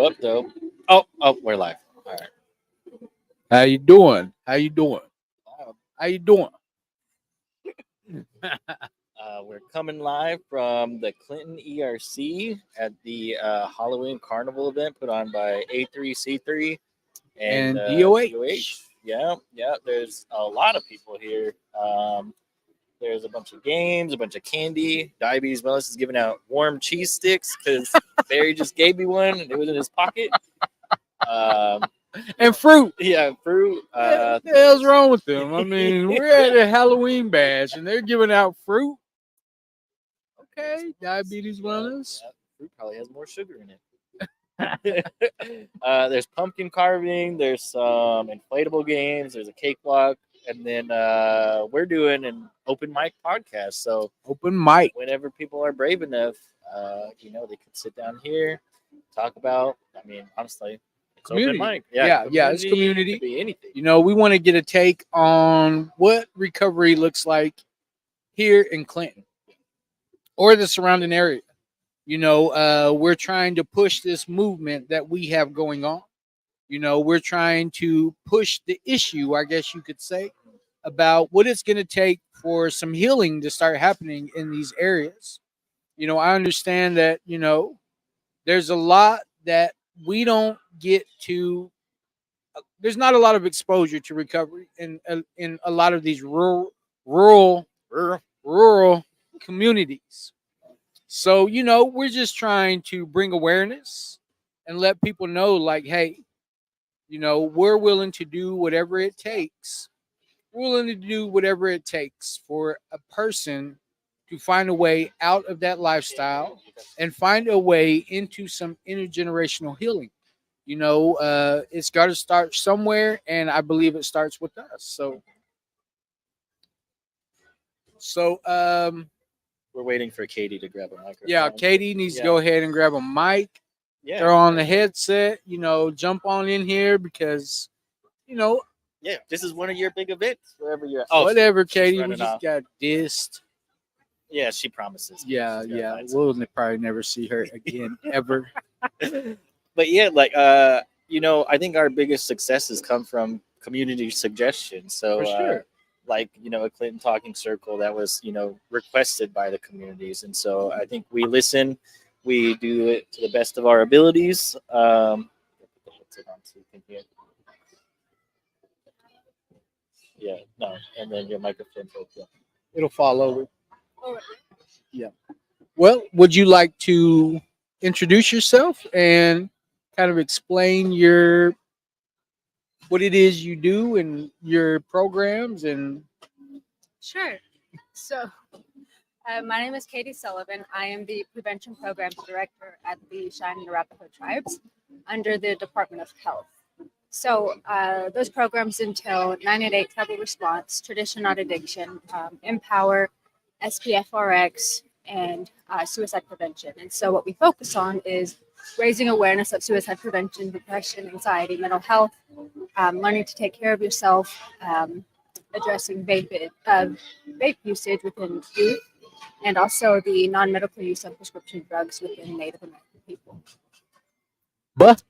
up though. Oh, we're live. All right. How you doing? How you doing? How you doing? We're coming live from the Clinton ERC at the Halloween Carnival event put on by A3C3 and And DOH. DOH. Yeah. There's a lot of people here. There's a bunch of games, a bunch of candy. Diabetes Wellness is giving out warm cheese sticks because Barry just gave me one and it was in his pocket. Um, And fruit. yeah, fruit. What the hell's wrong with them? I mean, we're at a Halloween bash and they're giving out fruit. Okay, diabetes wellness. Yeah, fruit probably has more sugar in it. There's pumpkin carving. There's some inflatable games. There's a cakewalk, and then we're doing an open mic podcast. So Open mic. whenever people are brave enough, they can sit down here, talk about. I mean, honestly, it's Community. open mic. Yeah, it's community. It could be anything. You know, we want to get a take on what recovery looks like here in Clinton or the surrounding area. You know, we're trying to push this movement that we have going on. You know, we're trying to push the issue, I guess you could say, about what it's going to take for some healing to start happening in these areas. You know, I understand that, there's a lot that we don't get to. There's not a lot of exposure to recovery in a lot of these rural communities. So, we're just trying to bring awareness and let people know, like, hey, we're willing to do whatever it takes. We're willing to do whatever it takes for a person to find a way out of that lifestyle and find a way into some intergenerational healing. It's got to start somewhere, and I believe it starts with us. So, We're waiting for Katie to grab a microphone. yeah, Katie needs to go ahead and grab a mic, Yeah. throw on the headset, jump on in here because, Yeah, this is one of your big events wherever you're at. whatever, Katie, we running just off. got dissed. Yeah, she promises. Yeah, She's gonna yeah. find We'll probably never see her again, ever. But yeah, I think our biggest successes come from community suggestions. So, For sure. a Clinton Talking Circle that was, requested by the communities. And so I think we listen, we do it to the best of our abilities. Yeah, no, and then your microphone. Yeah. It'll fall over. Yeah. Well, would you like to introduce yourself and kind of explain what it is you do and your programs and Sure. So, my name is Katie Sullivan. I am the Prevention Programs Director at the Cheyenne Arapaho Tribes under the Department of Health. So, those programs entail 988 Tribal Response, Tradition Not Addiction, Empower, SPFRX, and suicide prevention. And so, what we focus on is raising awareness of suicide prevention, depression, anxiety, mental health, learning to take care of yourself, addressing vape usage within youth, and also the non-medical use of prescription drugs within Native American people. but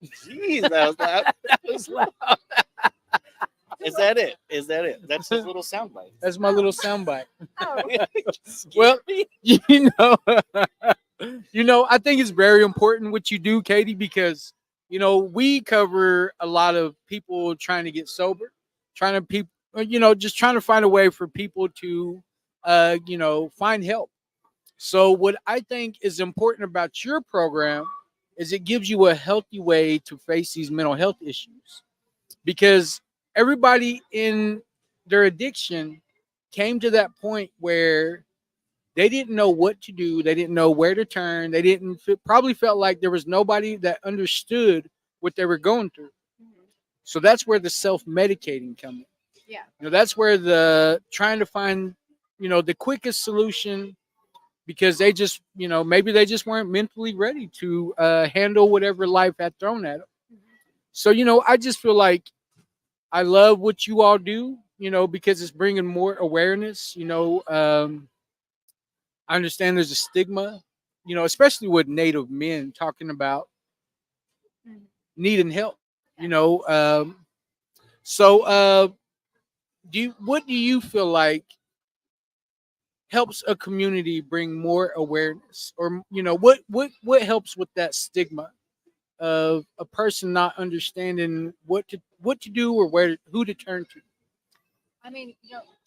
Jeez, that was loud. Is that it? That's his little soundbite. that's my little soundbite. Oh, Well, you know, I think it's very important what you do, Katie, because we cover a lot of people trying to get sober, just trying to find a way for people to, find help. So, what I think is important about your program is it gives you a healthy way to face these mental health issues, because everybody in their addiction came to that point where they didn't know what to do. They didn't know where to turn. They probably felt like there was nobody that understood what they were going through. So that's where the self-medicating comes in. yeah. That's where the trying to find, the quickest solution, because they just, maybe they just weren't mentally ready to handle whatever life had thrown at them. So, I just feel like I love what you all do, because it's bringing more awareness. I understand there's a stigma, especially with Native men talking about, Mhm. needing help. You know, so what do you feel like helps a community bring more awareness, or what helps with that stigma of a person not understanding what to do or who to turn to? I mean,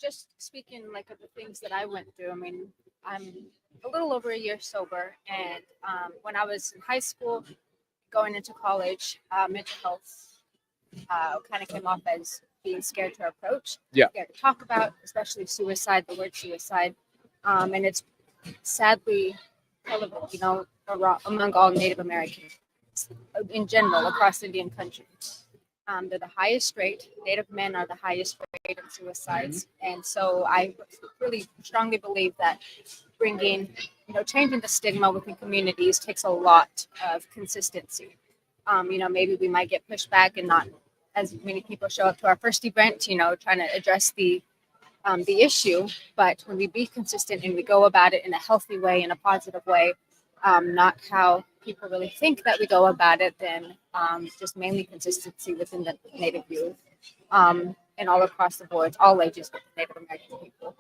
just speaking like of the things that I went through. I mean, I'm a little over a year sober, and when I was in high school, going into college, mental health kind of came off as being scared to approach, Yeah. scared to talk about, especially suicide, the word suicide, and it's sadly prevalent, among all Native Americans in general across Indian country. They're the highest rate. Native men are the highest rate of suicides, and so I really strongly believe that bringing, changing the stigma within communities takes a lot of consistency. Maybe we might get pushed back and not as many people show up to our first event, trying to address the issue. But when we be consistent and we go about it in a healthy way, in a positive way, not how people really think that we go about it, then just mainly consistency within the Native youth, and all across the board, all ages with the Native American people.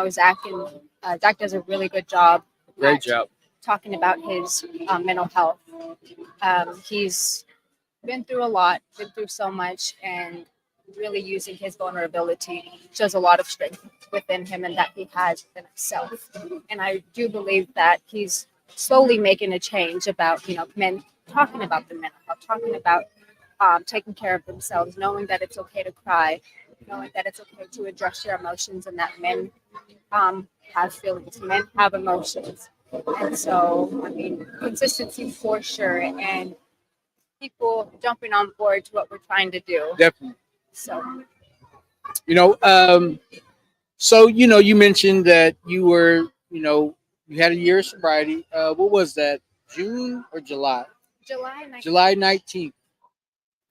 Zach does a really good job. Great at job. Talking about his mental health. He's been through a lot, been through so much, and really using his vulnerability shows a lot of strength within him and that he has within himself. And I do believe that he's slowly making a change about, men talking about the mental health, talking about taking care of themselves, knowing that it's okay to cry, knowing that it's okay to address your emotions, and that men have feelings, men have emotions. And so, I mean, consistency for sure, and people jumping on board to what we're trying to do. Definitely. So, You know, so you mentioned that you had a year of sobriety. What was that? June or July? July 19th, July 19th,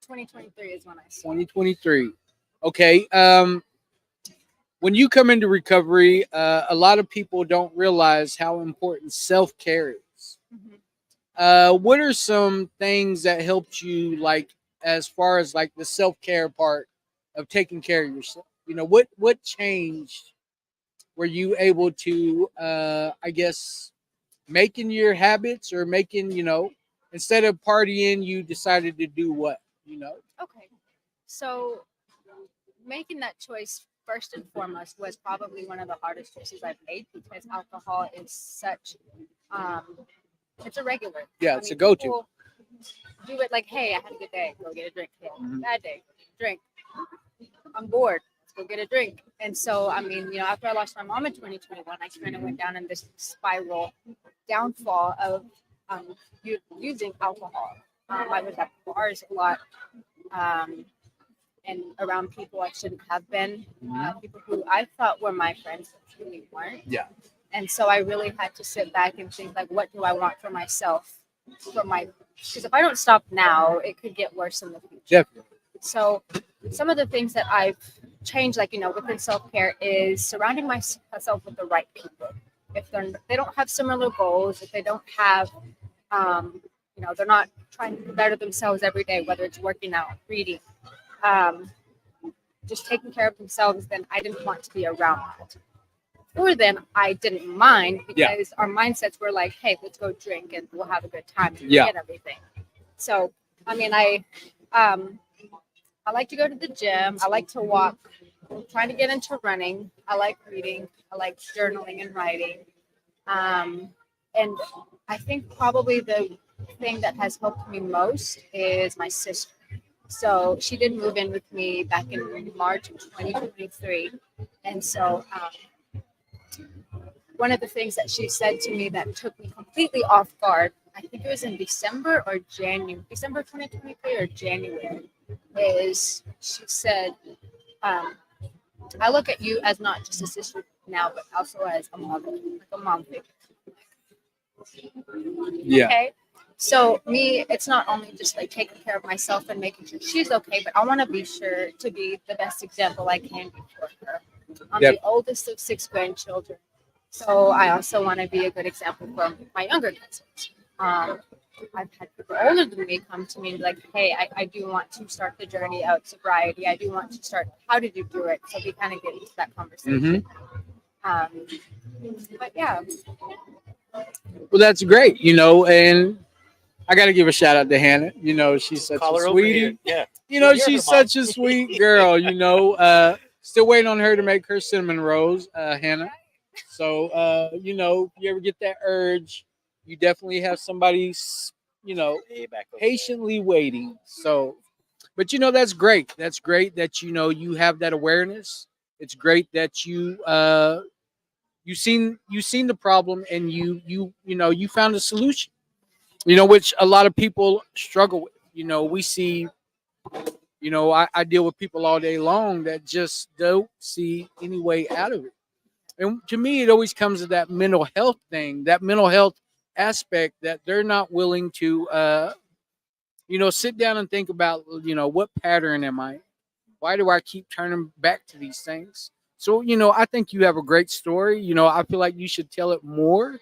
2023 is when I started. 2023. Okay. When you come into recovery, a lot of people don't realize how important self care is. Mhm. What are some things that helped you, like, as far as like the self care part of taking care of yourself? What changed? Were you able to, I guess, making your habits, or making, instead of partying, you decided to do what? Okay. So, making that choice first and foremost was probably one of the hardest choices I've made, because alcohol is such, um, it's a regular. Yeah, it's a go-to. People do it like, hey, I had a good day, go get a drink. Hey, Mhm. bad day, go get a drink. I'm bored, let's go get a drink. And so, I mean, after I lost my mom in 2021, I kind of went down in this spiral downfall of using alcohol. I was at bars a lot, and around people I shouldn't have been, people who I thought were my friends but truly weren't. Yeah. And so I really had to sit back and think, like, what do I want for myself? Because if I don't stop now, it could get worse in the future. Definitely. So some of the things that I've changed, like, within self-care, is surrounding myself with the right people. If they don't have similar goals, if they don't have, they're not trying to better themselves every day, whether it's working out, reading, just taking care of themselves, then I didn't want to be around that. Or then I didn't mind, because our mindsets were like, hey, let's go drink and we'll have a good time and Yeah. forget everything. So, I mean, I like to go to the gym. I like to walk. I'm trying to get into running. I like reading. I like journaling and writing. And I think probably the thing that has helped me most is my sister. So she did move in with me back in March of 2023. And so one of the things that she said to me that took me completely off guard, I think it was in December 2023 or January, is she said, I look at you as not just a sister now, but also as a mother, like a mom figure. Yeah. Okay. So me, it's not only just like taking care of myself and making sure she's okay, but I want to be sure to be the best example I can be for her. I'm Yep. the oldest of 6 grandchildren, so I also want to be a good example for my younger cousins. I've had people older than me come to me and be like, hey, I do want to start the journey of sobriety. I do want to start. How did you do it? So we kind of get into that conversation. Um, but yeah, Well, that's great, and I got to give a shout out to Hannah. She's such Call a her over here. sweetie. Yeah. You're She's her mom. such a sweet girl. Still waiting on her to make her cinnamon rolls, Hannah. So, if you ever get that urge, you definitely have somebody, Way back over there. patiently waiting. So, but that's great. That's great that you have that awareness. It's great that you seen the problem and you found a solution. Which a lot of people struggle with. We see. I deal with people all day long that just don't see any way out of it. And to me, it always comes to that mental health thing, that mental health aspect that they're not willing to, sit down and think about, what pattern am I in? Why do I keep turning back to these things? So, I think you have a great story. I feel like you should tell it more,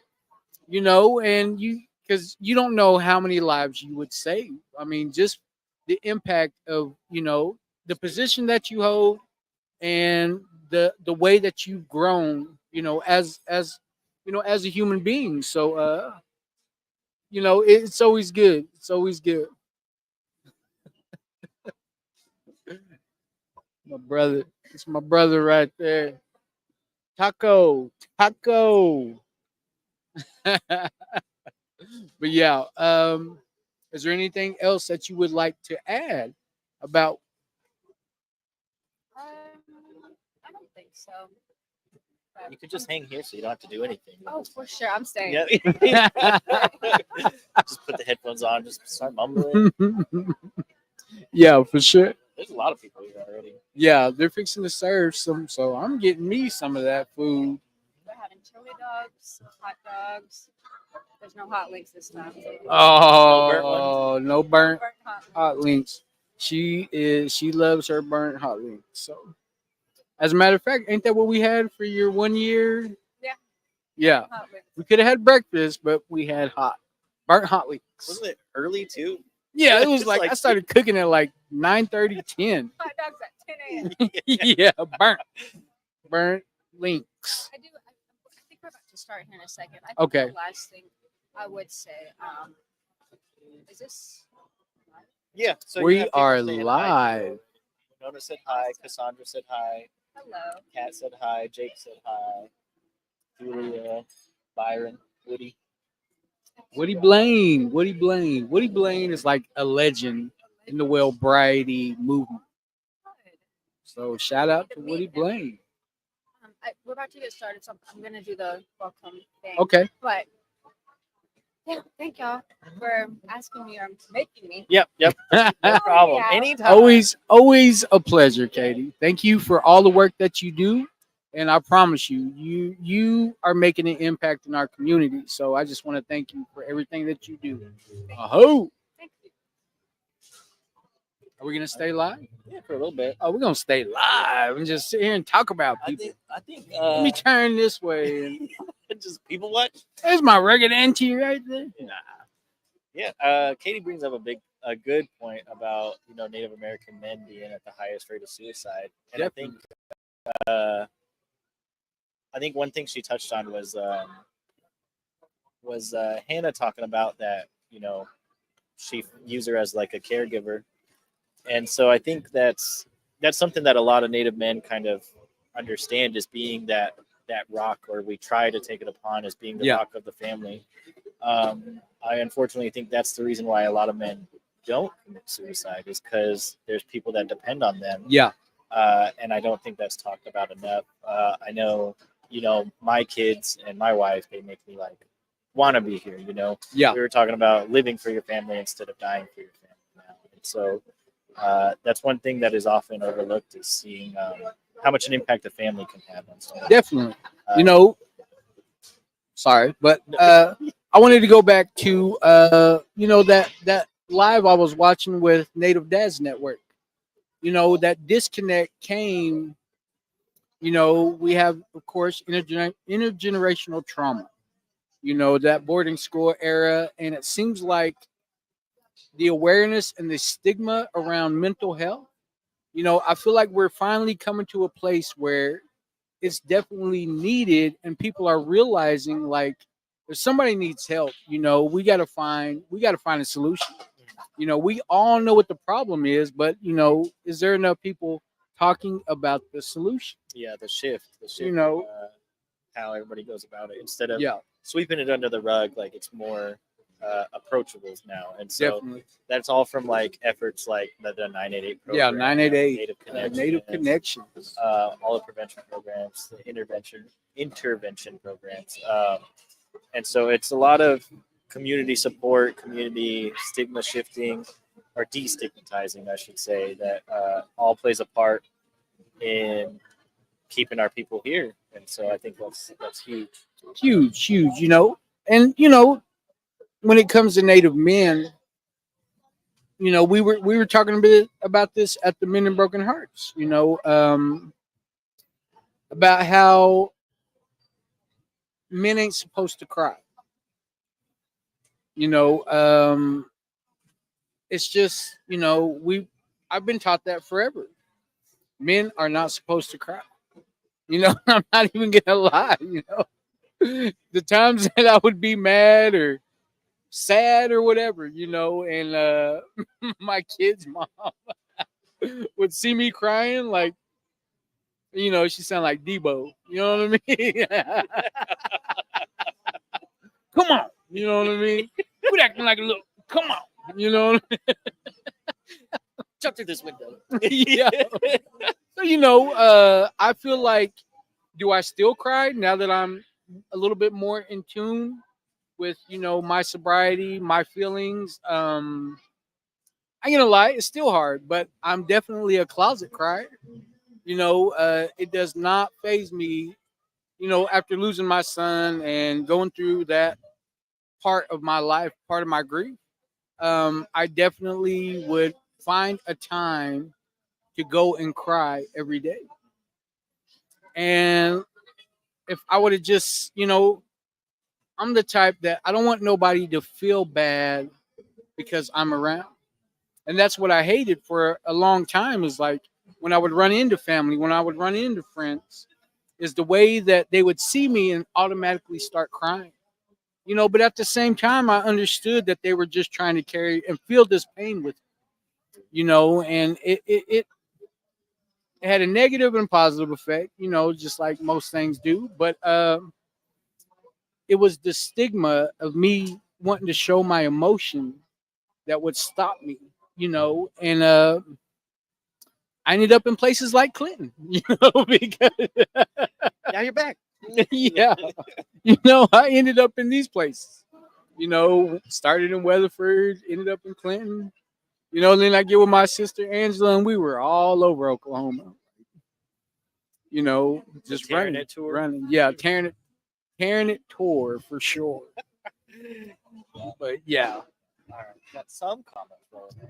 and because you don't know how many lives you would save. I mean, just the impact of, the position that you hold and the way that you've grown, as a human being. So it's always good. It's always good. My brother. It's my brother right there. Taco. Taco. But yeah, is there anything else that you would like to add about um, I don't think so. But You could just hang here so you don't have to do anything. Oh, for sure, I'm staying. Yeah. Just put the headphones on, just start mumbling. Yeah, for sure. There's a lot of people here already. Yeah, they're fixing to serve some, so I'm getting me some of that food. We're having chili dogs, hot dogs. There's no hot links this time. Oh, no burnt Burnt hot hot links. She loves her burnt hot links. So, as a matter of fact, ain't that what we had for your 1 year? Yeah. Yeah. hot links. We could have had breakfast, but we had burnt hot links. Wasn't it early too? Yeah, it was It's like like- I started cooking at like 9:30, 10. Hot dogs at 10 a.m. Yeah, burnt links. I think we're about to start here in a second. I think Okay. The last thing I would say, is this? Yeah. So you We have people are saying hi. live. Nona said hi. Cassandra said hi. Hello. Kat said hi. Jake said hi. Julia, Byron, Woody. Woody Blaine. Woody Blaine. Woody Blaine is like a legend in the Will Brady movement. Good. So shout out to Woody Blaine. We're about to get started, so I'm gonna do the welcome thing. Okay. But yeah, thank y'all for asking me or making me. Yep. No Oh, problem. yeah. Anytime. Always a pleasure, Katie. Thank you for all the work that you do. And I promise you are making an impact in our community. So I just want to thank you for everything that you do. Aho. Thank you. Are we gonna stay live? Yeah, for a little bit. Oh, we're gonna stay live and just sit here and talk about people. I think. Let me turn this way. And just people watch. there's my rugged auntie right there. Yeah. Katie brings up a good point about Native American men being at the highest rate of suicide, and Definitely. I think one thing she touched on was Hannah talking about that she views her as like a caregiver, and so I think that's something that a lot of Native men kind of understand as being that rock, or we try to take it upon as being the Yeah. rock of the family. I unfortunately think that's the reason why a lot of men don't commit suicide, is because there's people that depend on them. Yeah. And I don't think that's talked about enough. I know, my kids and my wife, they make me like want to be here. Yeah. We were talking about living for your family instead of dying for your family now. And so that's one thing that is often overlooked, is seeing how much an impact a family can have on someone. Definitely. Uh, Sorry, but I wanted to go back to that live I was watching with Native Dads Network. That disconnect came. We have, of course, intergenerational trauma. that boarding school era. And it seems like the awareness and the stigma around mental health, I feel like we're finally coming to a place where it's definitely needed and people are realizing like if somebody needs help, we got to find a solution. We all know what the problem is, but is there enough people talking about the solution? Yeah, the shift, know, how everybody goes about it instead of Yeah, sweeping it under the rug, like it's more approachable now. And so definitely. that's all from like efforts like the 988 Yeah, program, 988, Native Connection, Native Connections. all the prevention programs, the intervention programs. And so it's a lot of community support, community stigma shifting, or destigmatizing, I should say, that all plays a part in keeping our people here. And so I think that's huge. Huge, huge, And when it comes to Native men, we were talking a bit about this at the Men in Broken Hearts, about how men ain't supposed to cry. You know, it's just, I've been taught that forever. Men are not supposed to cry. I'm not even gonna lie, the times that I would be mad or sad or whatever, and my kid's mom would see me crying, like, she sounded like Debo. You know what I mean? Come on. You know what I mean? Quit acting like a little, come on. You know what I mean? Jump through this window. Yeah. So, I feel like, do I still cry now that I'm a little bit more in tune with, my sobriety, my feelings? I'm gonna lie, it's still hard, but I'm definitely a closet crier. It does not phase me, after losing my son and going through that part of my life, part of my grief. I definitely would find a time to go and cry every day. And if I would have just, I'm the type that I don't want nobody to feel bad because I'm around. And that's what I hated for a long time, is like when I would run into family, when I would run into friends, is the way that they would see me and automatically start crying. But at the same time, I understood that they were just trying to carry and feel this pain with me, and it had a negative and positive effect, just like most things do. But it was the stigma of me wanting to show my emotion that would stop me, and I ended up in places like Clinton, because Now you're back. yeah, I ended up in these places, started in Weatherford, ended up in Clinton, then I get with my sister Angela and we were all over Oklahoma, just tearing running, it tour? running. Yeah, tearing it tour for sure. But yeah, All right, got some comments rolling in.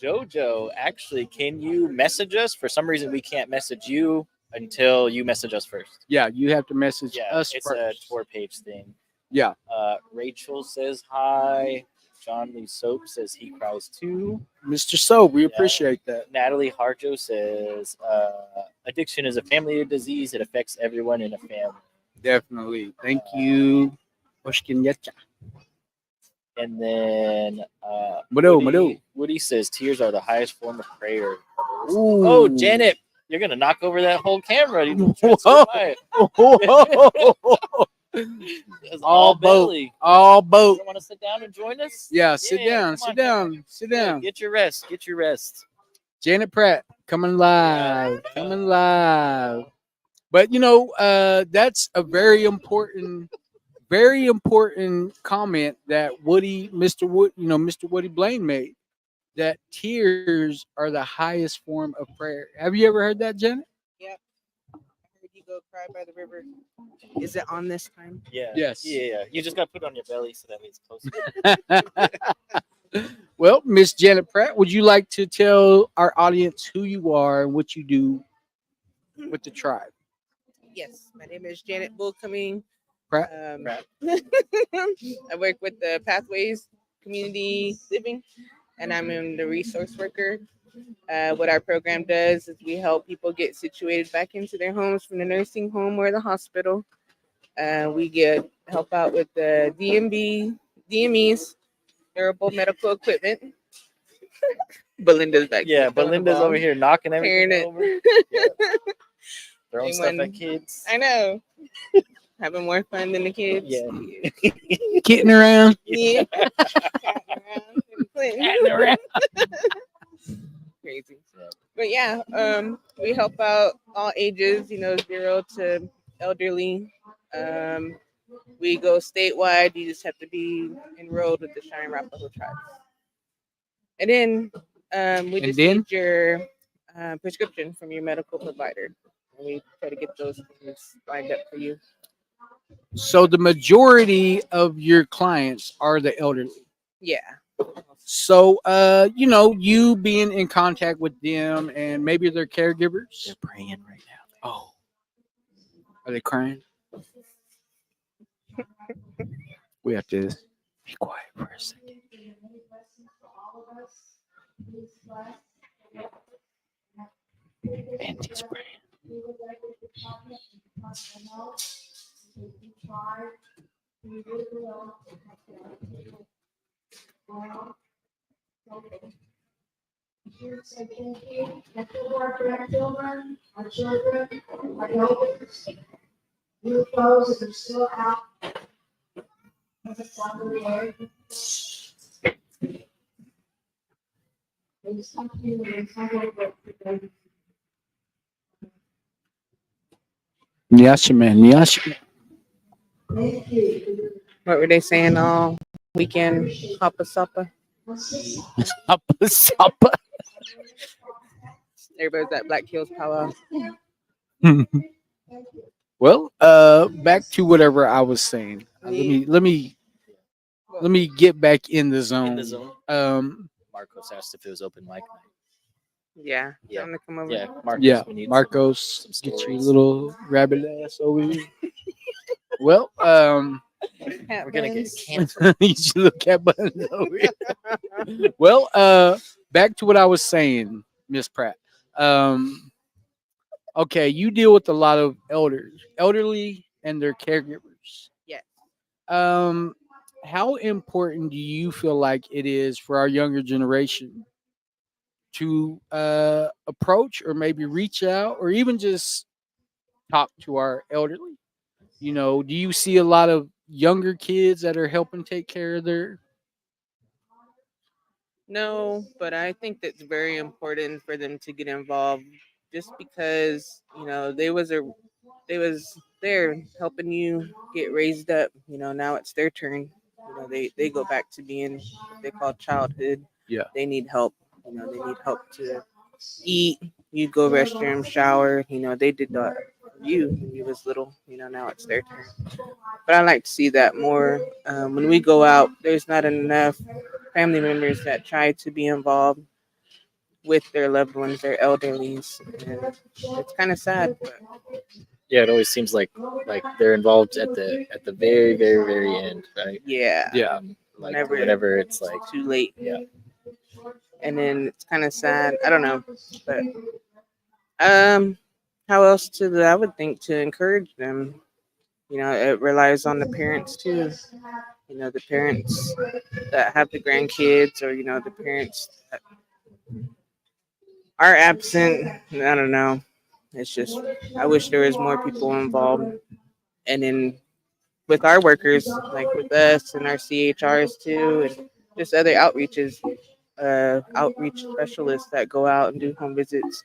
Jojo, actually, can you message us? For some reason, we can't message you until you message us first. yeah, you have to message Yeah, us it's first. a tour page thing. Yeah, Rachel says hi. John Lee Soap says he cries too. Mr. Soap, we Yeah. appreciate that. Natalie Harjo says addiction is a family disease. It affects everyone in a family. Definitely. Thank you. Oshkin Yacha. And then Mado, Mado. Woody says tears are the highest form of prayer. Ooh. Oh, Janet, you're gonna knock over that whole camera. You Whoa. That's All boat. belly. All boat. You want to sit down and join us? Yeah, sit come down, on, sit down, sit Yeah, down. get your rest. Get your rest. Janet Pratt coming live, Yeah. coming live. But that's a very important comment that Mr. Woody Blaine made. That tears are the highest form of prayer. Have you ever heard that, Janet? Yep. I heard you go cry by the river. Is it on this time? Yeah. Yes. Yeah. You just got to put it on your belly so that way it's close. Well, Miss Janet Pratt, would you like to tell our audience who you are and what you do with the tribe? Yes. My name is Janet Bullcoming. Pratt? Pratt. I work with the Pathways Community Living, and I'm in the resource worker. What our program does is we help people get situated back into their homes from the nursing home or the hospital. We get help out with the DMEs, durable medical equipment. Belinda's back there. Yeah, throwing the Belinda's ball. over here knocking Tearing everything over, it. throwing stuff at kids. I know. Having more fun than the kids. Yeah. Kidding around. Yeah. Clinton. Crazy. But yeah, we help out all ages, 0 to elderly. We go statewide. You just have to be enrolled with the Cheyenne Arapaho Tribe. And then we And just then? need your prescription from your medical provider. And we try to get those things lined up for you. So the majority of your clients are the elderly. Yeah. So, you being in contact with them and maybe their caregivers. They're praying right now. Oh, are they crying? We have to be quiet for a second. Auntie's praying. Our grandchildren, our children, our elders, you those that are still out of the sun of the Lord. There's something in some of the Nyasha. thank you. What were they saying all weekend? Papa Supper. Supper. Everybody's at Black Hills Powwow. Well, back to whatever I was saying. Let me get back in the zone. In the zone. Marcos asked if it was open mic night. Yeah. Yeah. I'm gonna come over. Yeah, Marcos. Yeah, we need Marcos, some get your stories. little rabbit ass over here. Well, We're gonna get canceled. you should look at buttons over here. Well, back to what I was saying, Miss Pratt. Okay, you deal with a lot of elderly and their caregivers. Yes. How important do you feel like it is for our younger generation to approach or maybe reach out or even just talk to our elderly? Do you see a lot of younger kids that are helping take care of their? No, but I think that's very important for them to get involved just because, they was there helping you get raised up. Now it's their turn. They go back to being what they call childhood. Yeah. They need help. They need help to eat. You go restroom, shower. They did that for you when you was little. Now it's their turn. But I like to see that more. When we go out, there's not enough family members that try to be involved with their loved ones, their elderlies. And it's kind of sad. But Yeah, it always seems like they're involved at the very, very, very end, right? yeah, Yeah. Like Whenever- whenever it's like it's too late. Yeah. And then it's kind of sad. I don't know, but how else I would think to encourage them. It relies on the parents too. The parents that have the grandkids, or the parents that are absent. I don't know. It's just I wish there was more people involved, and then with our workers, like with us and our CHRs too, and just other outreach specialists that go out and do home visits.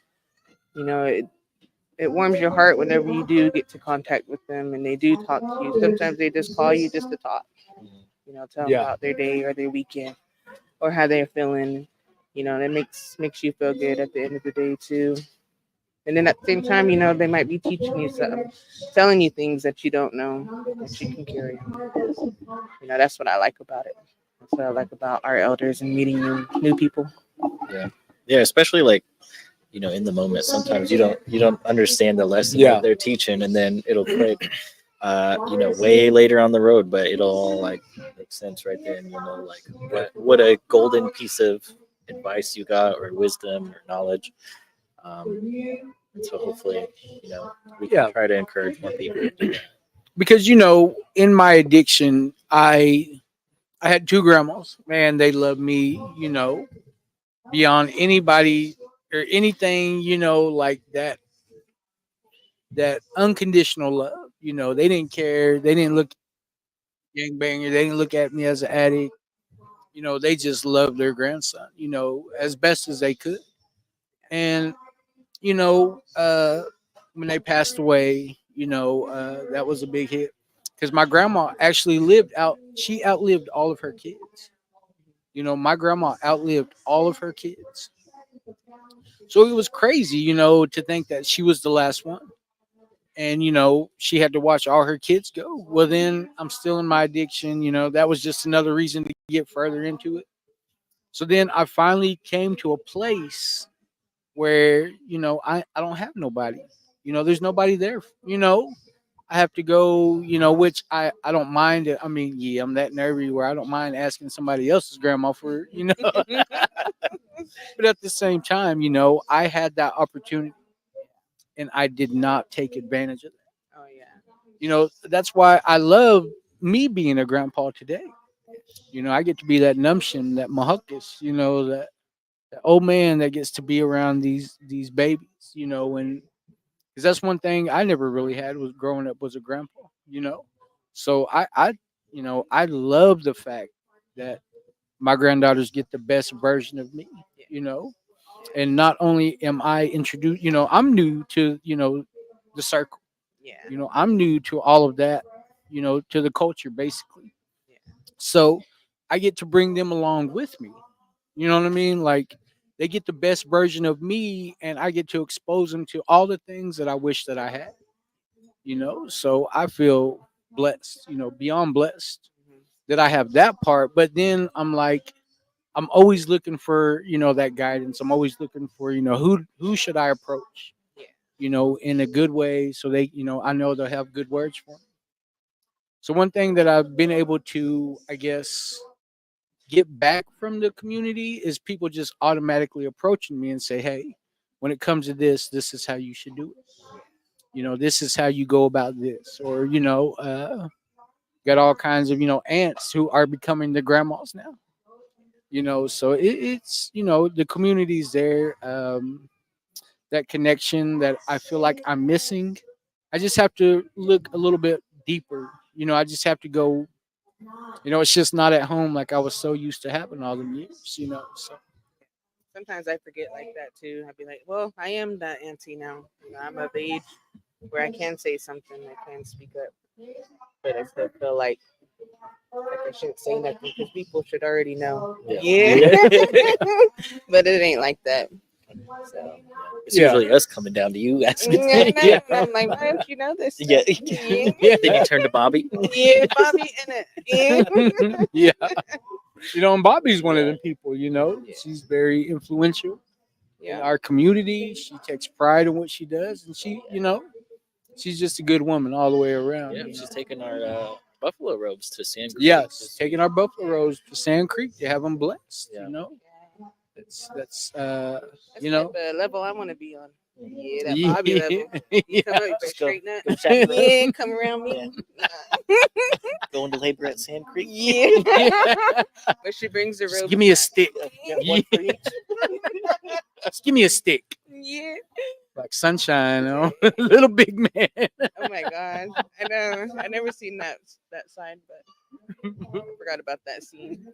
It warms your heart whenever you do get to contact with them and they do talk to you. Sometimes they just call you just to talk. Tell them Yeah. about their day or their weekend or how they're feeling. That makes you feel good at the end of the day too. And then at the same time, they might be teaching you something, telling you things that you don't know that you can carry on. That's what I like about it. That's what I like about our elders and meeting new people. Yeah, especially like in the moment. Sometimes you don't understand the lesson Yeah. that they're teaching, and then it'll click. way later on the road, but it'll all like make sense right there, and you'll know like what a golden piece of advice you got, or wisdom, or knowledge. And so hopefully, we can Yeah. try to encourage more people to do that. Because in my addiction, I had two grandmas. Man, they loved me, beyond anybody or anything, like that unconditional love. They didn't care. They didn't look gangbanger. They didn't look at me as an addict. They just loved their grandson, as best as they could. And you know, uh, when they passed away, that was a big hit because my grandma actually lived out. She outlived all of her kids. My grandma outlived all of her kids. So it was crazy, to think that she was the last one. And, she had to watch all her kids go. Well, then I'm still in my addiction. That was just another reason to get further into it. So then I finally came to a place where, I don't have nobody. There's nobody there. I have to go, which I don't mind it. I mean, yeah, I'm that nervy where I don't mind asking somebody else's grandma for, but at the same time, I had that opportunity and I did not take advantage of that. Oh yeah. That's why I love me being a grandpa today. I get to be that numption, that mahukas, that old man that gets to be around these babies, and because that's one thing I never really had was growing up was a grandpa. So I love the fact that my granddaughters get the best version of me, you know, and not only am I introduced, I'm new to the circle, Yeah. I'm new to all of that, to the culture basically. Yeah. So I get to bring them along with me. You know what I mean? Like they get the best version of me and I get to expose them to all the things that I wish that I had. So I feel blessed, beyond blessed Mhm. that I have that part. But then I'm like, I'm always looking for, that guidance. I'm always looking for, who should I approach, Yeah. in a good way so they, I know they'll have good words for me. So one thing that I've been able to, I guess, get back from the community is people just automatically approaching me and say, "Hey, when it comes to this is how you should do it. This is how you go about this." Or got all kinds of aunts who are becoming the grandmas now. So it's the community's there. That connection that I feel like I'm missing. I just have to look a little bit deeper. I just have to go. It's just not at home like I was so used to having all them years. So Sometimes I forget like that too. I'd be like, well, I am that auntie now. I'm of age where I can say something. I can speak up, but I still feel like I shouldn't say nothing because people should already know. Yeah. But it ain't like that. So It's Yeah. usually us coming down to you asking. yeah, Yeah. and I'm like, why don't you know this? Yeah. Stuff? Yeah. Then you turn to Bobby. Yeah, Bobby in it. Yeah. yeah. And Bobby's one of Yeah. them people. She's very influential in Yeah. our community. She takes pride in what she does, and she's just a good woman all the way around. Yeah, she's taking our buffalo robes to San Creek. Yes, taking our buffalo roads to Sand Creek to have them blessed. Yeah. That's That's you know. the level I want to be on. Yeah, that Yeah. Bobby level. You come up, you better Just go- straighten up. go chat with us. Yeah, come around me. Going to labor at Sand Creek. Yeah. But she brings the Just robe. give me a stick. Yeah, one for each. Just give me a stick, Yeah. like Sunshine, little big man. Oh my god. I know. I never seen that side, but I forgot about that scene.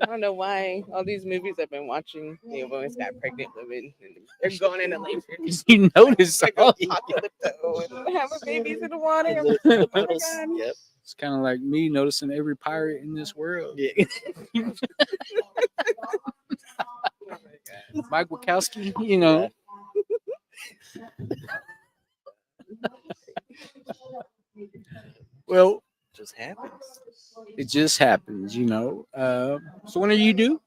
I don't know why all these movies I've been watching, they've always got pregnant women and they're going into labor. You notice Like all apocalypto and having babies in the water. In Oh the my puddles. God. Yep. It's kind of like me noticing every pirate in this world. Yeah. Mike Wachowski, Well, Just happens. it just happens, So when are you due?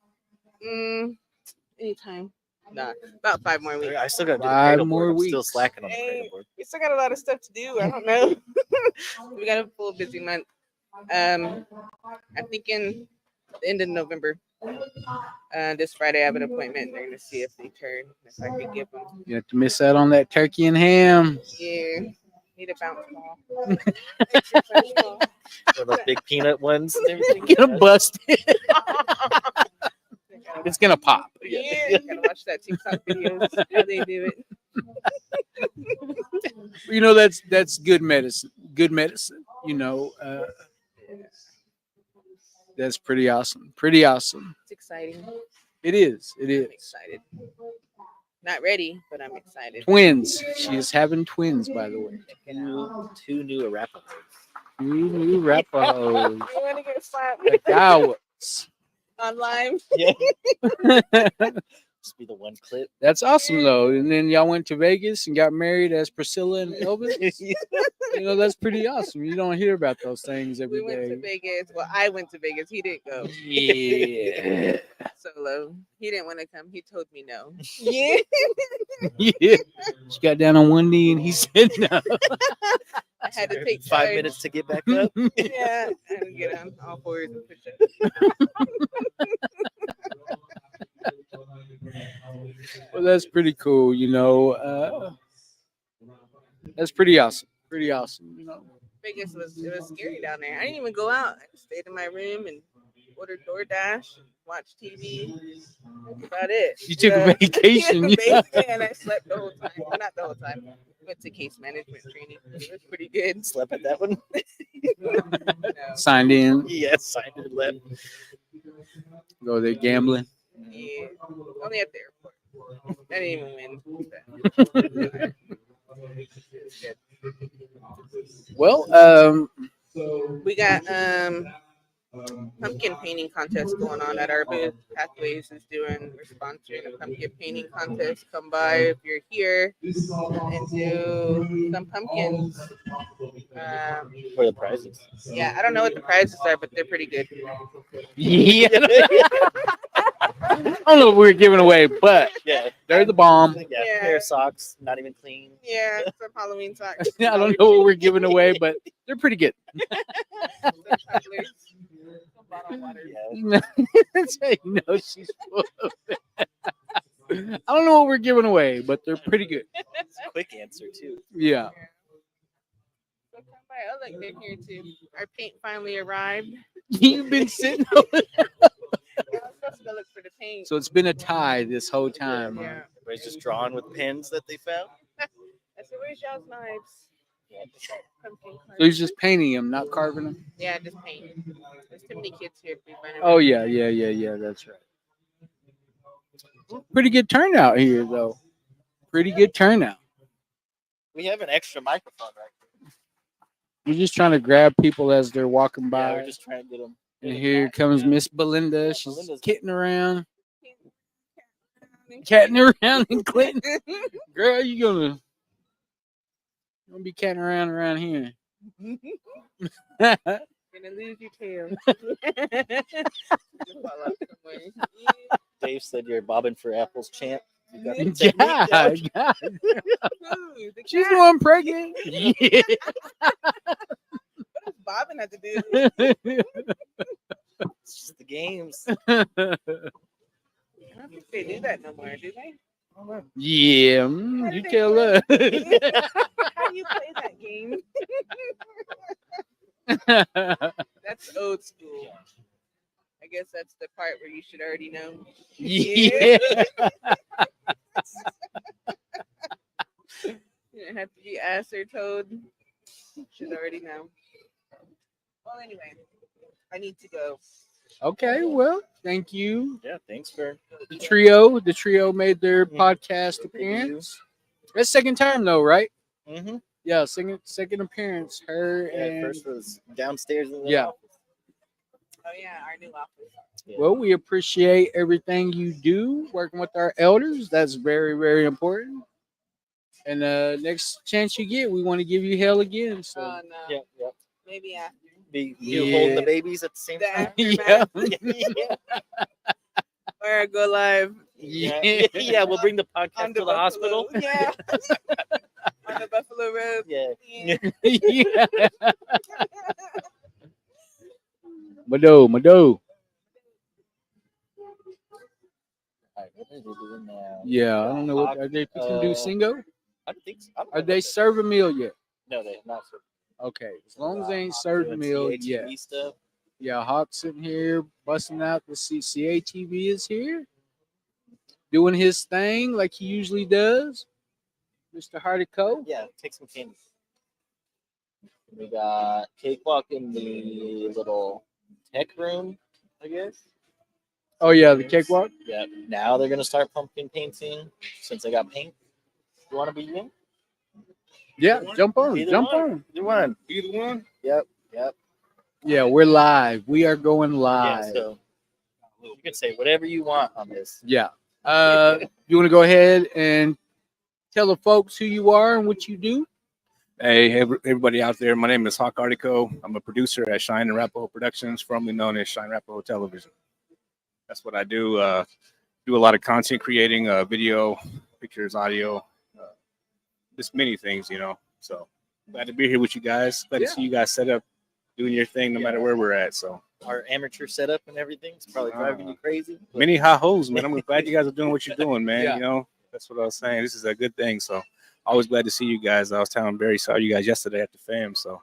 Anytime. Nah, about 5 more weeks. I still got to do the 5 cradle more board. I'm still weeks. slacking on the Hey. cradle board. We still got a lot of stuff to do. I don't know. We got a full busy month. I'm thinking the end of November. This Friday, I have an appointment. They're gonna see if they turn, if I could give them. You have to miss out on that turkey and ham. Yeah, need a bounce ball. Extra fresh ball. One of those big peanut ones and everything. Get them busted. It's gonna pop. Yeah, gotta watch that TikTok videos how they do it. You know, that's good medicine. Good medicine. You know, that's pretty awesome. Pretty awesome. It's exciting. It is. It I'm is. excited. Not ready, but I'm excited. Twins. She is having twins, by the way. Two new Arapahoes. New Rapahos. You want to get slapped Cowards. on live? Yeah. Just be the one clip. That's awesome though. And then y'all went to Vegas and got married as Priscilla and Elvis. You know, that's pretty awesome. You don't hear about those things every We went to day. Vegas. Well, I went to Vegas. He didn't go Yeah. solo. He didn't want to come. He told me no. Yeah. Yeah. She got down on one knee and he said no. I had to take 5 charge. minutes to get back up. Yeah. I had to get on all fours and push up. Well, that's pretty cool, you know. That's pretty awesome. Pretty awesome, you know. Vegas was scary down there. I didn't even go out. I just stayed in my room and ordered DoorDash, watched TV. That's about it. You took a vacation. Yeah. Basically, and I slept the whole time. Well, not the whole time. Went to case management training. It was pretty good. Slept at that one. No. Signed in, Yes, signed and left. go there gambling. Yeah. Only at the airport. I didn't even win. Well, We got pumpkin painting contest going on at our booth. Pathways is doing, we're sponsoring a pumpkin painting contest. Come by if you're here and do some pumpkins. For the prizes. Yeah, I don't know what the prizes are, but they're pretty good. yeah. I don't know what we're giving away, but Yeah. they're the bomb. Yeah. Yeah. Pair of socks, not even clean. Yeah, some Halloween socks. I don't know what we're giving away, but they're pretty good. Some tumblers, some bottled water. Yeah. That's how you know she's full of it. I don't know what we're giving away, but they're pretty good. It's a quick answer too. Yeah. So come by. Oh, look, they're here too. Our paint finally arrived. You've been sitting over there. I was supposed to look for the paint. So it's been a tie this whole time. Yeah. Everybody's just drawing with pens that they found. I said, "Where's y'all's knives?" Yeah, just pumpkin So carving. he's just painting them, not carving them. Yeah, just paint. There's too many kids here. Oh yeah, yeah. That's right. Pretty good turnout here, though. Pretty good turnout. We have an extra microphone right here. We're just trying to grab people as they're walking Yeah, by. we're just trying to get them. And here comes Miss Belinda. She's Belinda's- kitting around, catting around in Clinton. Girl, you gonna be catting around here. Gonna lose your tail. You'll fall off somewhere. Dave said you're bobbing for apples champ. You got the technique down. God. Ooh, the She's cat. the one pregnant. Yeah. What does Bobbin have to do? It's just the games. I don't think they do that no more, do they? Yeah, How do you they tell play? her. How do you play that game? That's old school. I guess that's the part where you should already know. Yeah. You don't have to be asked or told. You should already know. Well, anyway, I need to go. Okay, well, thank you. Yeah, thanks for The trio made their Mhm. podcast appearance. That's second time though, right? Mm-hmm. Yeah, second appearance. Her Yeah, and first was downstairs in the Yeah. office. Oh yeah, our new office. Yeah. well, we appreciate everything you do working with our elders. That's very, very important. And next chance you get, we want to give you hell again. So Oh no. Yep, yep. Maybe after. Be you hold Yeah. the babies at the same The time. yeah. Yeah. Or go live Yeah, yeah. We'll bring the podcast to the hospital. Yeah. On the Buffalo Road. Yeah. Yeah. Mado. Alright, what are they doing now? Yeah, I don't know what are they fixing to do. Singo? I don't think so. I don't Are know they what serve a meal yet? No, they have not. Served. Okay, as long as they ain't served a meal Doing yet. CATV stuff. Yeah, Hawk's sitting here busting out the CATV is here, doing his thing like he usually does. Mr. Hardico. Yeah, take some candy. We got cakewalk in the little tech room, I guess. Oh yeah, the cakewalk. Yeah. Now they're gonna start pumpkin painting since they got paint. You want to be in? Yeah, jump on, Either jump one. on. Either one. Either one. Yep. Yep. Yeah, we're live. We are going Yeah. live. So you can say whatever you want on this. Yeah. You want to go ahead and tell the folks who you are and what you do? Hey, everybody out there. My name is Hawk Artico. I'm a producer at Shine and Arapahoe Productions, formerly known as Shine Arapahoe Television. That's what I do. Do a lot of content creating, video, pictures, audio, just many things, you know. So glad to be here with you guys. Glad to see you guys set up, doing your thing, no matter where we're at. So Our amateur setup and everything is probably driving you crazy. but- many high hoes, man. I'm glad you guys are doing what you're doing, man. Yeah. You know, that's what I was saying. This is a good thing. So always glad to see you guys. I was telling Barry, saw you guys yesterday at the fam. So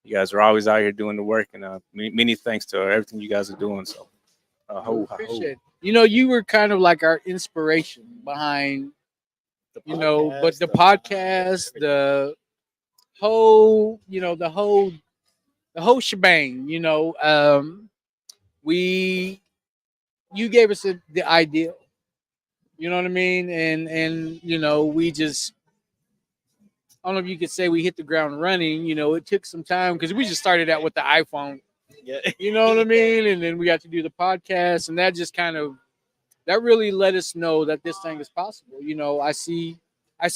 you guys are always out here doing the work, and many thanks to everything you guys are doing. So Appreciate it. You know, you were kind of like our inspiration behind, you know, but the podcast, the whole, you know, the whole shebang, you know, you gave us the idea, you know what I mean? And, you know, we just, I don't know if you could say we hit the ground running, you know, it took some time because we just started out with the iPhone, Yeah. you know what I mean? And then we got to do the podcast, and that just kind of, that really let us know that this thing is possible. You know, I see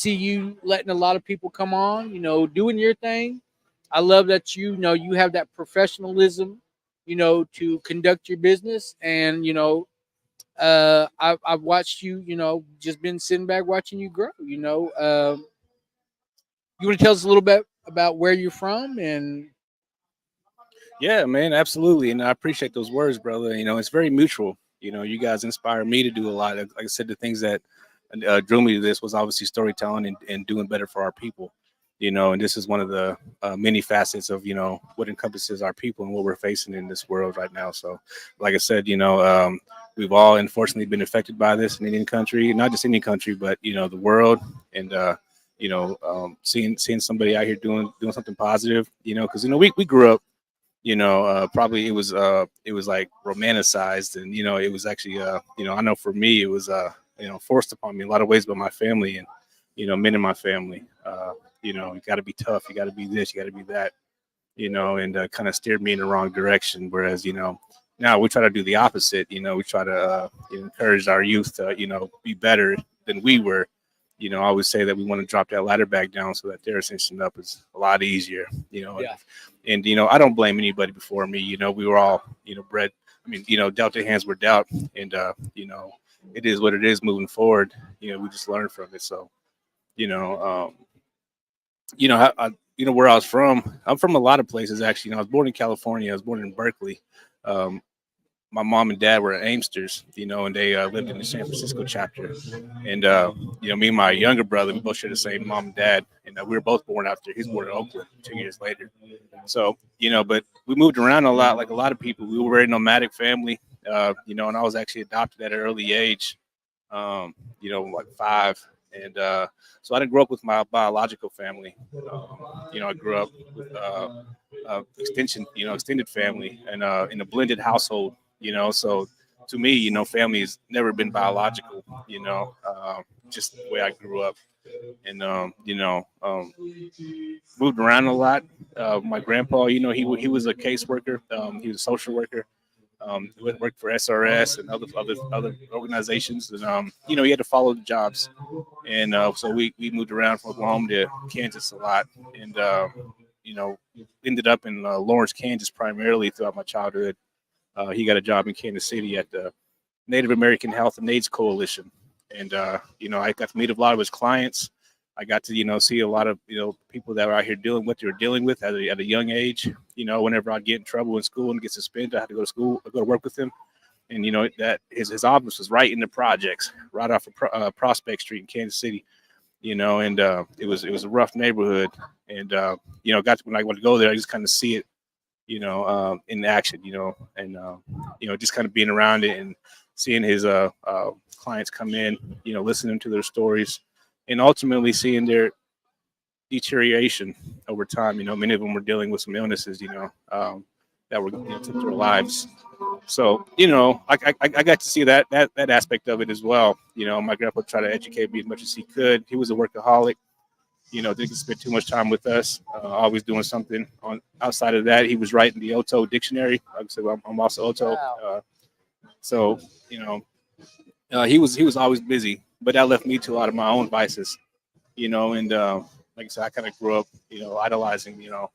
you letting a lot of people come on, you know, doing your thing. I love that you know you have that professionalism, you know, to conduct your business. And you know, I've watched you, you know, just been sitting back watching you grow. You know, you want to tell us a little bit about where you're from and yeah, man, absolutely. And I appreciate those words, brother. You know, it's very mutual. You know, you guys inspire me to do a lot. Like I said, the things that drew me to this was obviously storytelling and doing better for our people. You know, and this is one of the many facets of, you know, what encompasses our people and what we're facing in this world right now. So, like I said, you know, we've all unfortunately been affected by this in Indian country, not just Indian country, but, you know, the world. And, you know, seeing somebody out here doing something positive, you know, because, you know, we grew up, you know, probably it was like romanticized, and, you know, it was actually, you know, I know for me, it was, you know, forced upon me in a lot of ways by my family and, you know, men in my family. You know, you got to be tough, you got to be this, you got to be that, you know, and kind of steered me in the wrong direction. Whereas, you know, now we try to do the opposite. You know, we try to encourage our youth to, you know, be better than we were. You know, I always say that we want to drop that ladder back down so that their ascension up is a lot easier, you know. Yeah. And, you know, I don't blame anybody before me. You know, we were all, you know, bred. I mean, you know, dealt their hands were dealt. And, you know, it is what it is moving forward. You know, we just learn from it. So, you know, you know, where I was from, I'm from a lot of places, actually. You know, I was born in California. I was born in Berkeley. My mom and dad were Aimsters, you know, and they lived in the San Francisco chapter. And, you know, me and my younger brother, we both share the same mom and dad. And we were both born out there. He's born in Oakland 2 years later. So, you know, but we moved around a lot, like a lot of people. We were a very nomadic family, you know, and I was actually adopted at an early age, you know, like 5. And so I didn't grow up with my biological family. You know, I grew up with extended family, and in a blended household. You know, so to me, you know, family has never been biological. You know, just the way I grew up, and you know, moved around a lot. My grandpa, you know, he was a caseworker. He was a social worker. Worked for SRS and other organizations, and you know, he had to follow the jobs, and so we moved around from Oklahoma to Kansas a lot, and you know, ended up in Lawrence, Kansas, primarily throughout my childhood. He got a job in Kansas City at the Native American Health and AIDS Coalition, And you know, I got to meet a lot of his clients. I got to, you know, see a lot of, you know, people that were out here dealing with what they were dealing with at a young age. You know, whenever I'd get in trouble in school and get suspended, I had to go to school, go to work with him. And you know that his office was right in the projects, right off of Prospect Street in Kansas City. You know, and it was a rough neighborhood. And you know, when I went to go there, I just kind of see it, you know, in action. You know, and you know, just kind of being around it and seeing his clients come in, you know, listening to their stories, and ultimately seeing their deterioration over time. You know, many of them were dealing with some illnesses, you know, that were, you know, took their lives. So, you know, I got to see that aspect of it as well. You know, my grandpa tried to educate me as much as he could. He was a workaholic. You know, didn't spend too much time with us. Always doing something on outside of that. He was writing the Oto dictionary. Like I said, I'm also Oto. Wow. So, you know, he was always busy, but that left me to a lot of my own vices. You know, and like I said, I kind of grew up, you know, idolizing, you know,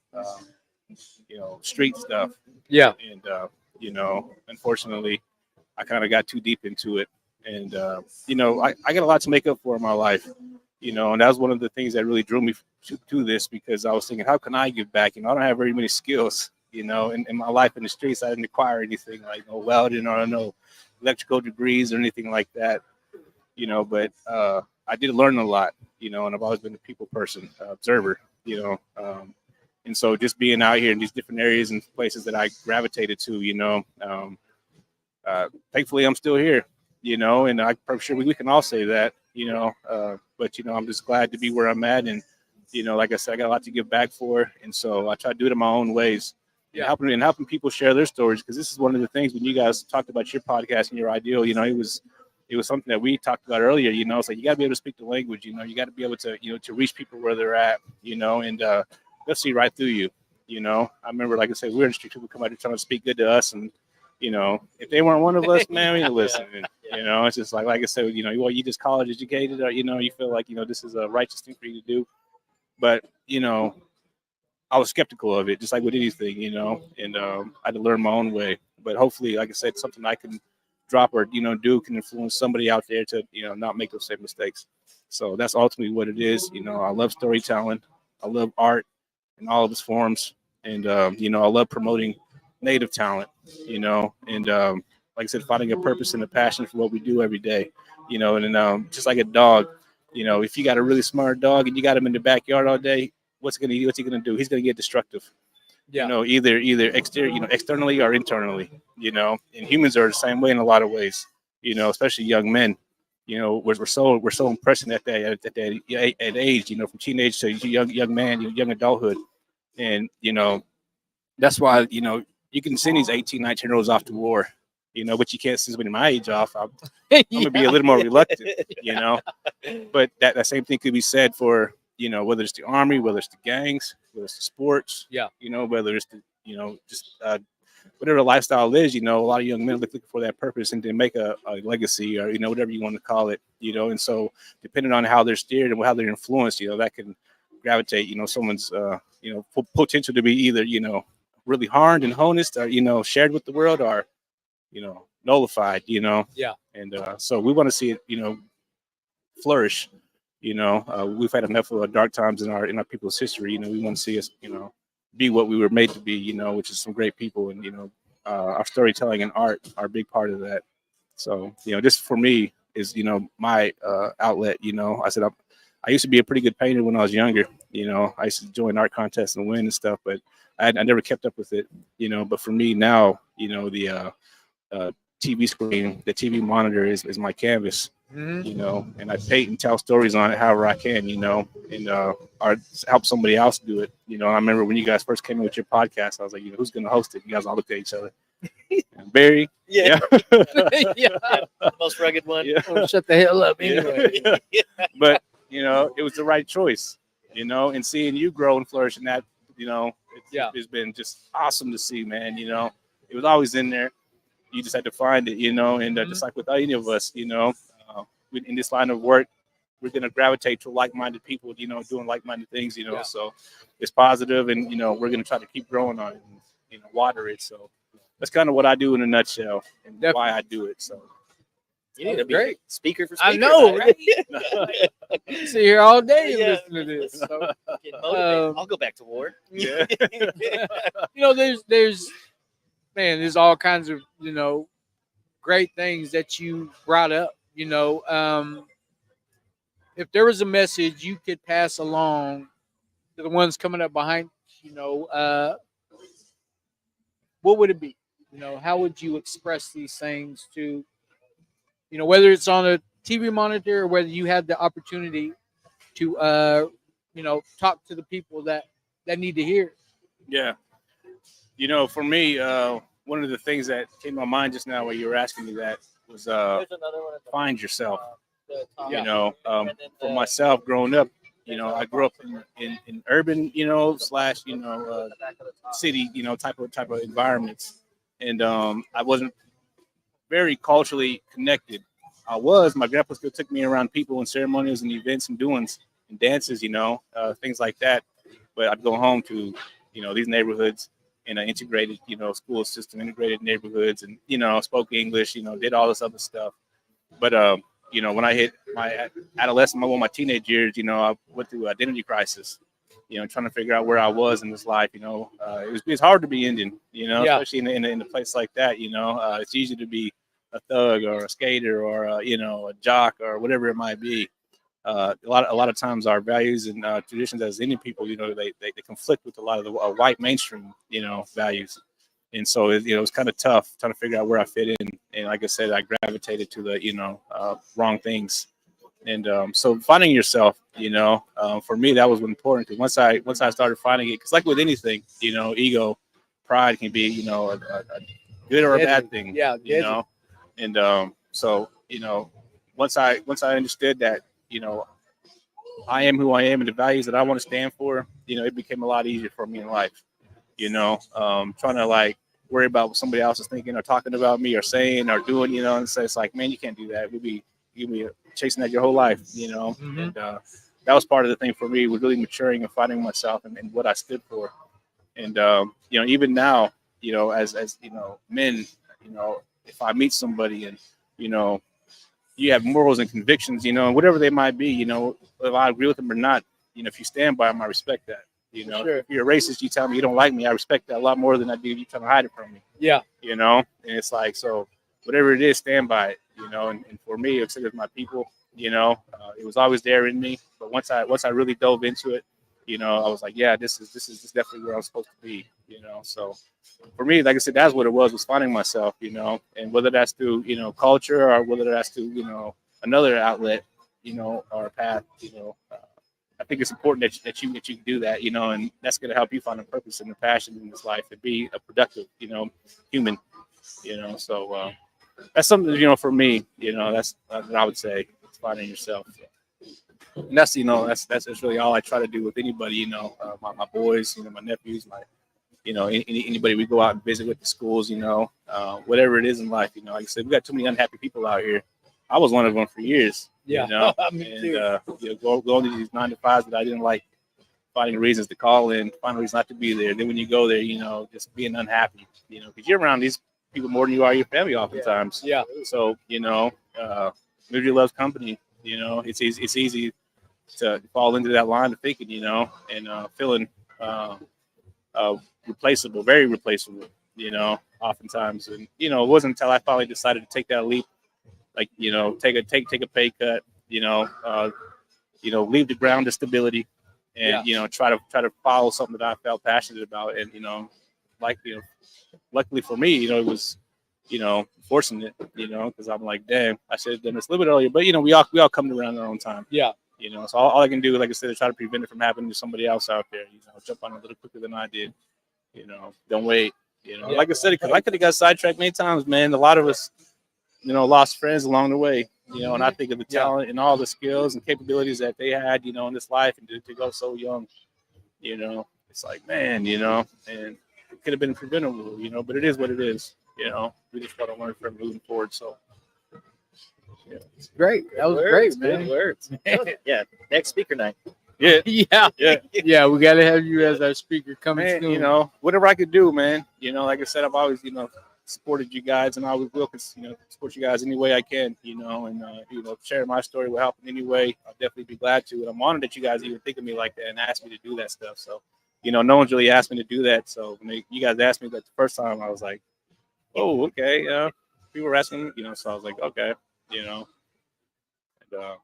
street stuff. Yeah. And you know, unfortunately, I kind of got too deep into it, and you know, I got a lot to make up for in my life, you know, and that was one of the things that really drew me to this, because I was thinking, how can I give back? You know, I don't have very many skills, you know, in my life in the streets. I didn't acquire anything like no welding or no electrical degrees or anything like that, you know, but I did learn a lot, you know, and I've always been a people person, observer, you know. And so just being out here in these different areas and places that I gravitated to, you know, thankfully I'm still here, you know, and I'm sure we can all say that, you know, but, you know, I'm just glad to be where I'm at. And, you know, like I said, I got a lot to give back for. And so I try to do it in my own ways, and helping people share their stories. Because this is one of the things when you guys talked about your podcast and your ideal, you know, it was something that we talked about earlier, you know. It's like you got to be able to speak the language, you know, you got to be able to, you know, to reach people where they're at, you know, and they'll see right through you, you know. I remember, like I said, we were in the street, people come out here trying to speak good to us, and you know, if they weren't one of us, man, we ain't listening. You know, it's just like I said, you know, well, you just college educated, or you know, you feel like, you know, this is a righteous thing for you to do, but you know, I was skeptical of it, just like with anything, you know, and I had to learn my own way. But hopefully, like I said, something I can drop or, you know, do can influence somebody out there to, you know, not make those same mistakes. So that's ultimately what it is. You know, I love storytelling, I love art in all of its forms, and you know, I love promoting native talent, you know, and like I said, finding a purpose and a passion for what we do every day, you know. And just like a dog, you know, if you got a really smart dog and you got him in the backyard all day, what's he gonna do? He's gonna get destructive. Yeah. You know, either exterior, you know, externally or internally, you know. And humans are the same way in a lot of ways, you know, especially young men. You know, we're so impressive at that age, you know, from teenage to young man, young adulthood. And you know, that's why, you know, you can send these 18, 19-year-olds off to war, you know, but you can't send somebody my age off. I'm gonna be a little more reluctant, you know. But that same thing could be said for, you know, whether it's the army, whether it's the gangs, whether it's the sports, Yeah. you know, whether it's the, you know, just whatever the lifestyle is, you know, a lot of young men looking for that purpose and to make a legacy, or, you know, whatever you want to call it, you know. And so depending on how they're steered and how they're influenced, you know, that can gravitate, you know, someone's, you know, potential to be either, you know, really harmed and honest, or, you know, shared with the world, or, you know, nullified, you know. Yeah. And so we want to see it, you know, flourish. You know, we've had enough of dark times in our people's history. You know, we want to see us, you know, be what we were made to be, you know, which is some great people. And, you know, our storytelling and art are a big part of that. So, you know, this for me is, you know, my outlet. You know, I used to be a pretty good painter when I was younger. You know, I used to join art contests and win and stuff, but I never kept up with it, you know. But for me now, you know, the TV screen, the TV monitor is my canvas. Mhm. You know, and I paint and tell stories on it however I can, you know, and or help somebody else do it. You know, I remember when you guys first came in with your podcast, I was like, you know, who's going to host it? You guys all looked at each other. And Barry, Yeah. Yeah. The most rugged one. yeah. Oh, shut the hell up anyway. But you know, it was the right choice. You know, and seeing you grow and flourish in that, you know, it's been just awesome to see, man. You know, it was always in there. You just had to find it, you know, and just like with any of us, you know. In this line of work, we're going to gravitate to like-minded people, you know, doing like-minded things, you know. Yeah. So it's positive, and you know, we're going to try to keep growing on it and, you know, water it. So that's kind of what I do in a nutshell, and Definitely. why I do it. So You need to be Great. speaker for I speaker. know, night. You sit here all day and Yeah. listen to this. So, Get motivated. Um, I'll go back to war. Yeah. there's all kinds of great things that you brought up. If there was a message you could pass along to the ones coming up behind, what would it be? How would you express these things to, whether it's on a TV monitor or whether you had the opportunity to, talk to the people that need to hear it? Yeah. For me, one of the things that came to my mind just now while you were asking me that was There's another one. find yourself. The top. For myself growing up, I grew up in urban, slash, city, type of environments. And I wasn't very culturally connected. My grandpa still took me around people and ceremonials and events and doings and dances, things like that. But I'd go home to, these neighborhoods in an integrated, school system, integrated neighborhoods, and, spoke English, did all this other stuff. But, when I hit my adolescent, my teenage years, I went through identity crisis, trying to figure out where I was in this life. It's hard to be Indian, especially in a place like that. It's easy to be a thug or a skater or a jock or whatever it might be. A lot of times our values and traditions as Indian people, they conflict with a lot of the white mainstream, values. And so it was kind of tough trying to figure out where I fit in. And like I said, I gravitated to the wrong things. And so finding yourself, for me that was important. Because once I started finding it, because like with anything, ego, pride can be a good or a bad thing. Yeah, And so once I understood that I am who I am and the values that I want to stand for, it became a lot easier for me in life. Trying to like worry about what somebody else is thinking or talking about me or saying or doing, and so it's like, man, you can't do that. You'll be chasing that your whole life, Mm-hmm. And that was part of the thing for me, was really maturing and finding myself and what I stood for. And even now, as men, if I meet somebody and you have morals and convictions, and whatever they might be, if I agree with them or not, if you stand by them, I respect that. Sure. If you're a racist, you tell me you don't like me, I respect that a lot more than I do you trying to hide it from me. Yeah. And it's like, so whatever it is, stand by it. And for me, it's my people. It was always there in me. But once I really dove into it, I was like, yeah, this is definitely where I'm supposed to be. So for me, like I said, that's what it was finding myself. And whether that's through culture or whether that's through another outlet, or a path, I think it's important that you can do that, and that's going to help you find a purpose and a passion in this life to be a productive, human, So that's something, for me, that's what I would say. It's finding yourself. And that's, that's really all I try to do with anybody, my boys, my nephews, anybody we go out and visit with the schools, whatever it is in life, like I said, we got too many unhappy people out here. I was one of them for years. Yeah. Me too. Going to these 9-to-5s that I didn't like, finding reasons to call in, finding reasons not to be there. Then when you go there, just being unhappy, because you're around these people more than you are your family oftentimes. Yeah. So, misery loves company. It's easy to fall into that line of thinking, and feeling replaceable, very replaceable, oftentimes. And, it wasn't until I finally decided to take that leap, like, take a pay cut, leave the ground of stability and, try to follow something that I felt passionate about. And, luckily for me, it was, forcing it, because I'm like, damn, I should have done this a little bit earlier. But, we all come around our own time. Yeah. So all I can do, like I said, is try to prevent it from happening to somebody else out there, jump on a little quicker than I did, don't wait, like I said, because I could have got sidetracked many times, man. A lot of us, lost friends along the way, and I think of the talent and all the skills and capabilities that they had, in this life, and to go so young, it's like, man, and it could have been preventable, but it is what it is, we just got to learn from moving forward. So, yeah. It's great. That was great, man. Good words. Yeah. Next speaker night. Yeah. Yeah. We got to have you as our speaker coming Man, soon. whatever I could do, man. Like I said, I've always, supported you guys, and I will, support you guys any way I can, and share my story will help in any way. I'll definitely be glad to. And I'm honored that you guys even think of me like that and ask me to do that stuff. So, no one's really asked me to do that. So when you guys asked me that the first time, I was like, oh, okay. People were asking, so I was like, okay, and,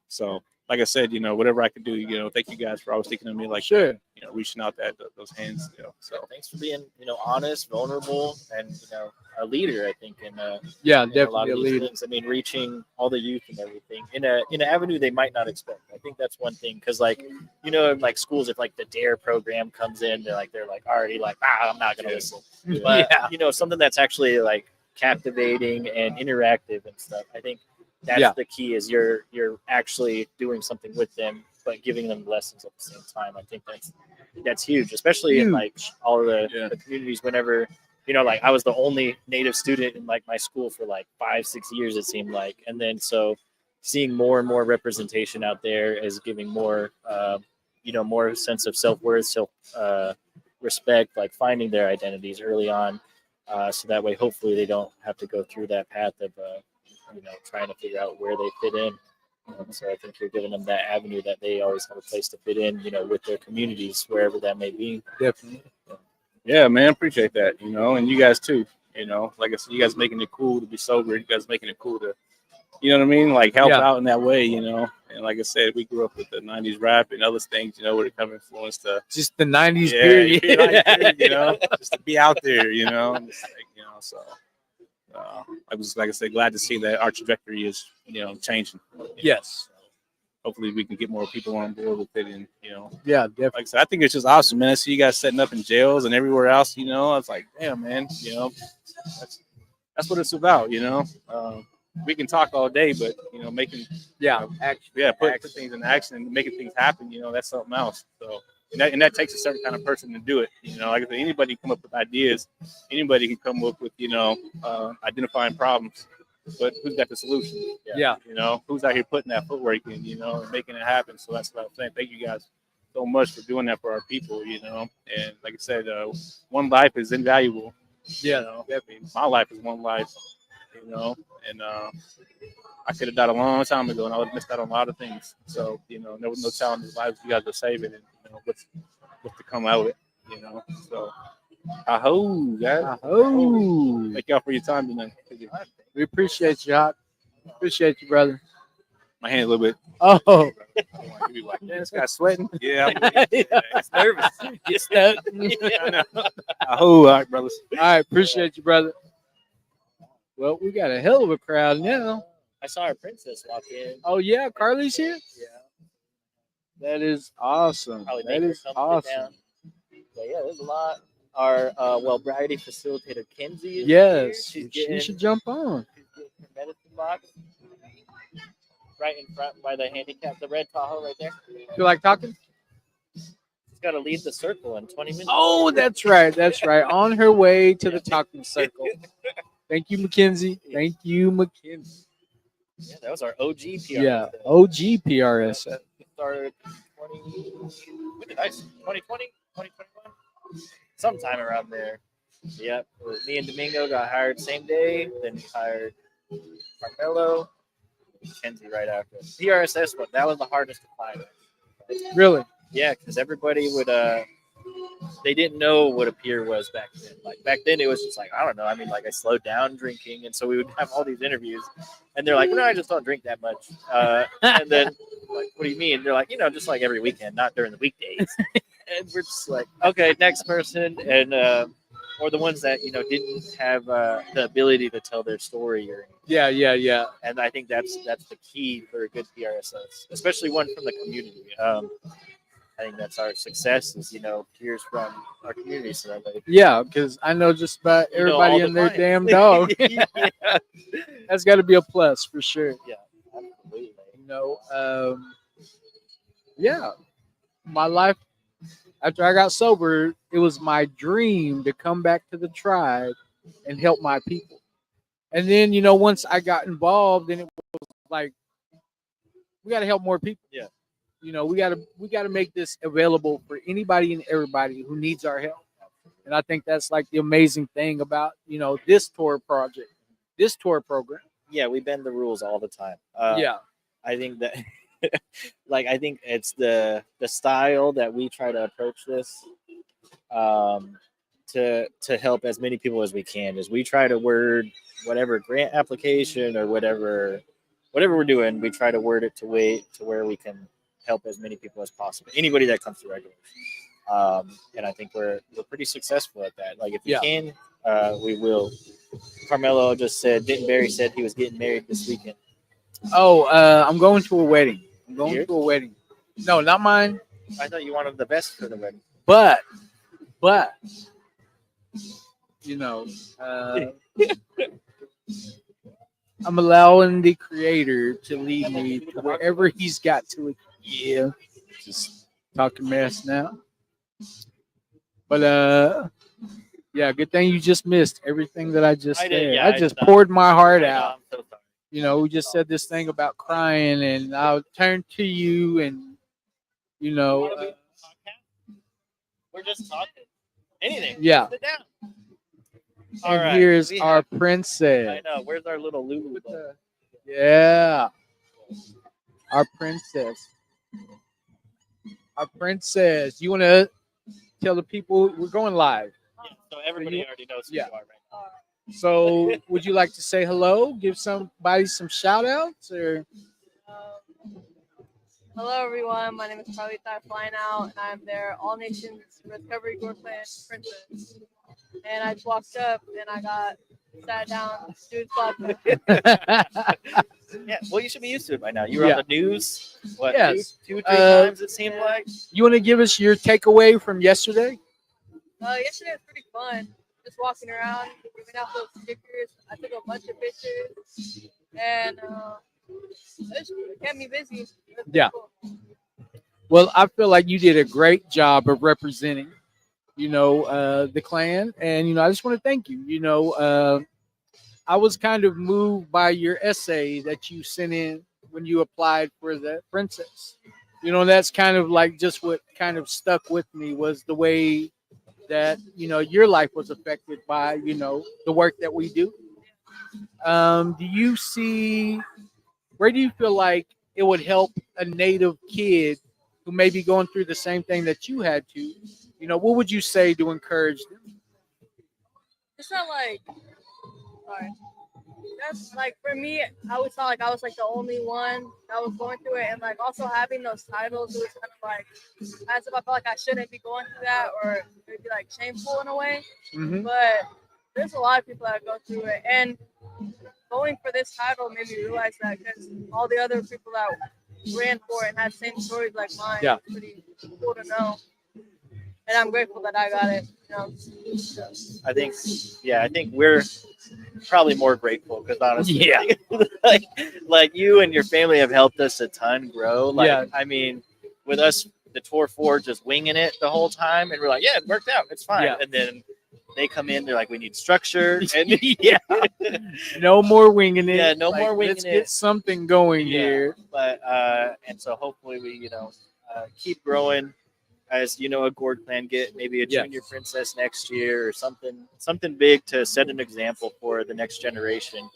so like I said, whatever I could do, thank you guys for always thinking of me like Sure. that, reaching out that those hands, so Thanks for being, honest, vulnerable, and a leader. I think Yeah, in a lot definitely a of these leader. things. I mean, reaching all the youth and everything in an avenue they might not expect. I think that's one thing because, like, in like schools, if like the Dare program comes in, they're already like, I'm not gonna listen. But something that's actually like captivating and interactive and stuff. I think that's the key is you're actually doing something with them, but giving them lessons at the same time. I think that's huge, especially in like all of the communities. Whenever like I was the only Native student in like my school for like 5-6 years, it seemed like, and then so seeing more and more representation out there is giving more more sense of self-worth, respect, like finding their identities early on, so that way hopefully they don't have to go through that path of trying to figure out where they fit in. So I think you're giving them that avenue that they always have a place to fit in, with their communities, wherever that may be. Definitely. Yeah, man, appreciate that, and you guys too, like I said, you guys making it cool to be sober, you guys making it cool to, what I mean, like help out in that way, and like I said, we grew up with the 90s rap and other things, where it kind of influenced just the 90s period. Just to be out there, and it's like, so I was, like I said, glad to see that our trajectory is, changing. Yes. Hopefully we can get more people on board with it, and Yeah, definitely. like I said, I think it's just awesome, man. I see you guys setting up in jails and everywhere else. I was like, damn, man. That's what it's about. We can talk all day, but making Action. put things in action and making things happen. That's something else. So and that takes a certain kind of person to do it. Like I said, anybody can come up with ideas. Anybody can come up with identifying problems. But who's got the solution? Yeah. Who's out here putting that footwork in, and making it happen. So that's what I'm saying. Thank you guys so much for doing that for our people, And like I said, one life is invaluable. Yeah. Definitely. My life is one life, and I could have died a long time ago and I would have missed out on a lot of things. So, there was no telling the lives you guys are saving and what's to come out of it, So aho, guys. Oh, Thank y'all for your time tonight. we appreciate you, Hawk. Appreciate you, brother. My hand a little bit. Oh, You be like, man, this guy's sweating. Yeah, It's nervous. it's that. I know. All right, brothers. All right, appreciate you, brother. Well, we got a hell of a crowd now. I saw our princess walk in. Oh yeah, Carly's here. Yeah. That is awesome. Probably That make her is come sit awesome. down. But yeah, there's a lot. Our Wellbriety facilitator Kenzie is Yes, here. she should jump on. She's getting her medicine box right in front by the handicap, the red Tahoe right there. Feel like talking? She's got to leave the circle in 20 minutes. Oh, that's right. That's right. On her way to the talking circle. Thank you, Mackenzie. Thank you, Mackenzie. Yeah, that was our OG PR. Yeah, OG PRS. Started 2020, 2021? Sometime around there. Yep. Me and Domingo got hired same day. Then we hired Carmelo, Kenzie right after. PRSS, that was the hardest to find. Really? Yeah, because everybody would they didn't know what a peer was back then. Like back then, it was just like I don't know. I mean, like I slowed down drinking, and so we would have all these interviews, and they're like, "No, I just don't drink that much." And then, like, what do you mean? They're like, just like every weekend, not during the weekdays. And we're just like, okay, next person, and or the ones that didn't have the ability to tell their story or anything. Yeah. And I think that's the key for a good PRSS, especially one from the community. I think that's our success is, peers from our community. So that way, Yeah, because I know just about everybody all the and their clients. damn dog. Yeah, That's got to be a plus for sure. absolutely. Yeah, my life after I got sober, it was my dream to come back to the tribe and help my people. And then, once I got involved, then it was like, we got to help more people. Yeah. We got to make this available for anybody and everybody who needs our help. And I think that's like the amazing thing about, this tour project, this tour program. Yeah, we bend the rules all the time. Yeah. I think that I think it's the style that we try to approach this to help as many people as we can. Is we try to word whatever grant application or whatever we're doing, we try to word it to where we can help as many people as possible. Anybody that comes through regulars. And I think we're pretty successful at that. Like if we can, we will. Carmelo just said, Barry said he was getting married this weekend. Oh, I'm going to a wedding. I'm going Yours? to a wedding. No, not mine. I thought you wanted the best for the wedding. But, you know, I'm allowing the creator to lead me to wherever he's got to. Yeah, just talking mess now. But yeah, good thing you just missed everything that I just I said. did, yeah, I I just stopped. poured my heart I know, out. I'm so sorry. You know, we just said this thing about crying, and I'll turn to you, and you know, We're just talking. Anything. yeah. Sit down. All And right, here's we our have- princess. I know. Where's our little Lulu? ball? Yeah, our princess. Our princess. You want to tell the people we're going live? Yeah, so everybody already knows who Yeah. you are, right? So, would you like to say hello? Give somebody some shout outs, or Hello, everyone. My name is Carly Thai Flying Out, and I'm their All Nations Recovery Group Plan Princess. And I just walked up and I got sat down, dude, Yeah. Well, you should be used to it by now. You were Yeah. on the news. What? Yes. Two, 3 Uh, times it seemed like. you want to give us your takeaway from yesterday? Yesterday was pretty fun. Just walking around, giving out those stickers. I took a bunch of pictures, and it kept me busy. It was pretty Yeah. cool. Well, I feel like you did a great job of representing, the clan, and I just want to thank you. I was kind of moved by your essay that you sent in when you applied for the princess. That's kind of like just what kind of stuck with me was the way that your life was affected by the work that we do. Do you see? Where do you feel like it would help a Native kid who may be going through the same thing that you had to? What would you say to encourage them? It's not like, sorry. That's like for me, I always felt like I was like the only one that was going through it, and like also having those titles, it was kind of like as if I felt like I shouldn't be going through that, or it would be like shameful in a way. Mhm. But there's a lot of people that go through it, and going for this title made me realize that because all the other people that ran for it and had same stories like mine, Yeah. it's pretty cool to know. And I'm grateful that I got it. I think we're probably more grateful because honestly, Yeah. like you and your family have helped us a ton grow. Like, Yeah. I mean, with us, the tour 4 just winging it the whole time, and we're like, yeah, it worked out, it's fine. Yeah. And then they come in, they're like, we need structure, and Yeah. No more winging it. Yeah, no more winging let's it. get something going Yeah. here. But and so hopefully we keep growing as a Gord clan, get maybe a Yes. junior princess next year or something big to set an example for the next generation,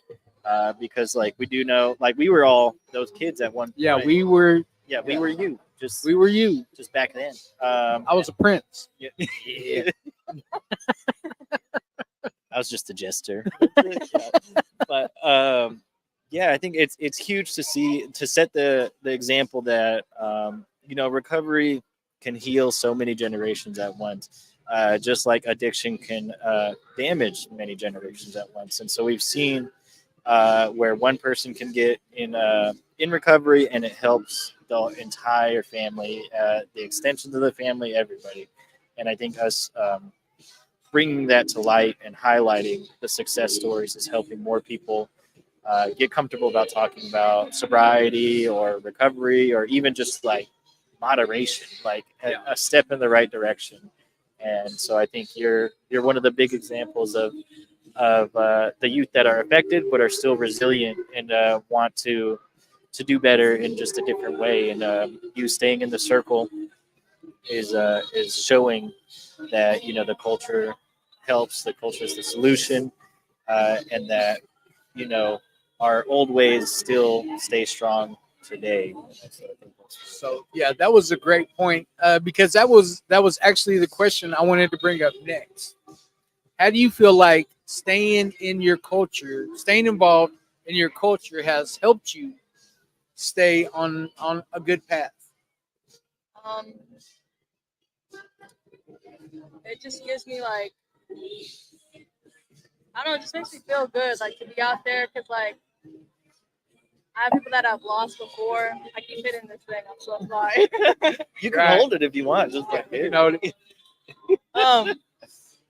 because like we do know, like we were all those kids at one Yeah, point. we were we were you just you. just back then. I was a prince. yeah. I was just a jester. But I think it's huge to set the example that recovery can heal so many generations at once, just like addiction can damage many generations at once. And so we've seen where one person can get in recovery and it helps the entire family, the extensions of the family, everybody. And I think us bringing that to light and highlighting the success stories is helping more people get comfortable about talking about sobriety or recovery, or even just like moderation, like a step in the right direction. And so I think you're one of the big examples of the youth that are affected but are still resilient and want to do better in just a different way. And you staying in the circle is showing that the culture helps, the culture is the solution, and that our old ways still stay strong today. So I think that's So yeah, that was a great point because that was actually the question I wanted to bring up next. How do you feel like staying in your culture, staying involved in your culture, has helped you stay on a good path? Um, it just gives me like I don't know, it just makes me feel good like to be out there because like I have people that I've lost before. I keep hitting this thing. I'm so sorry. you can Right. hold it if you want, just like You here. know,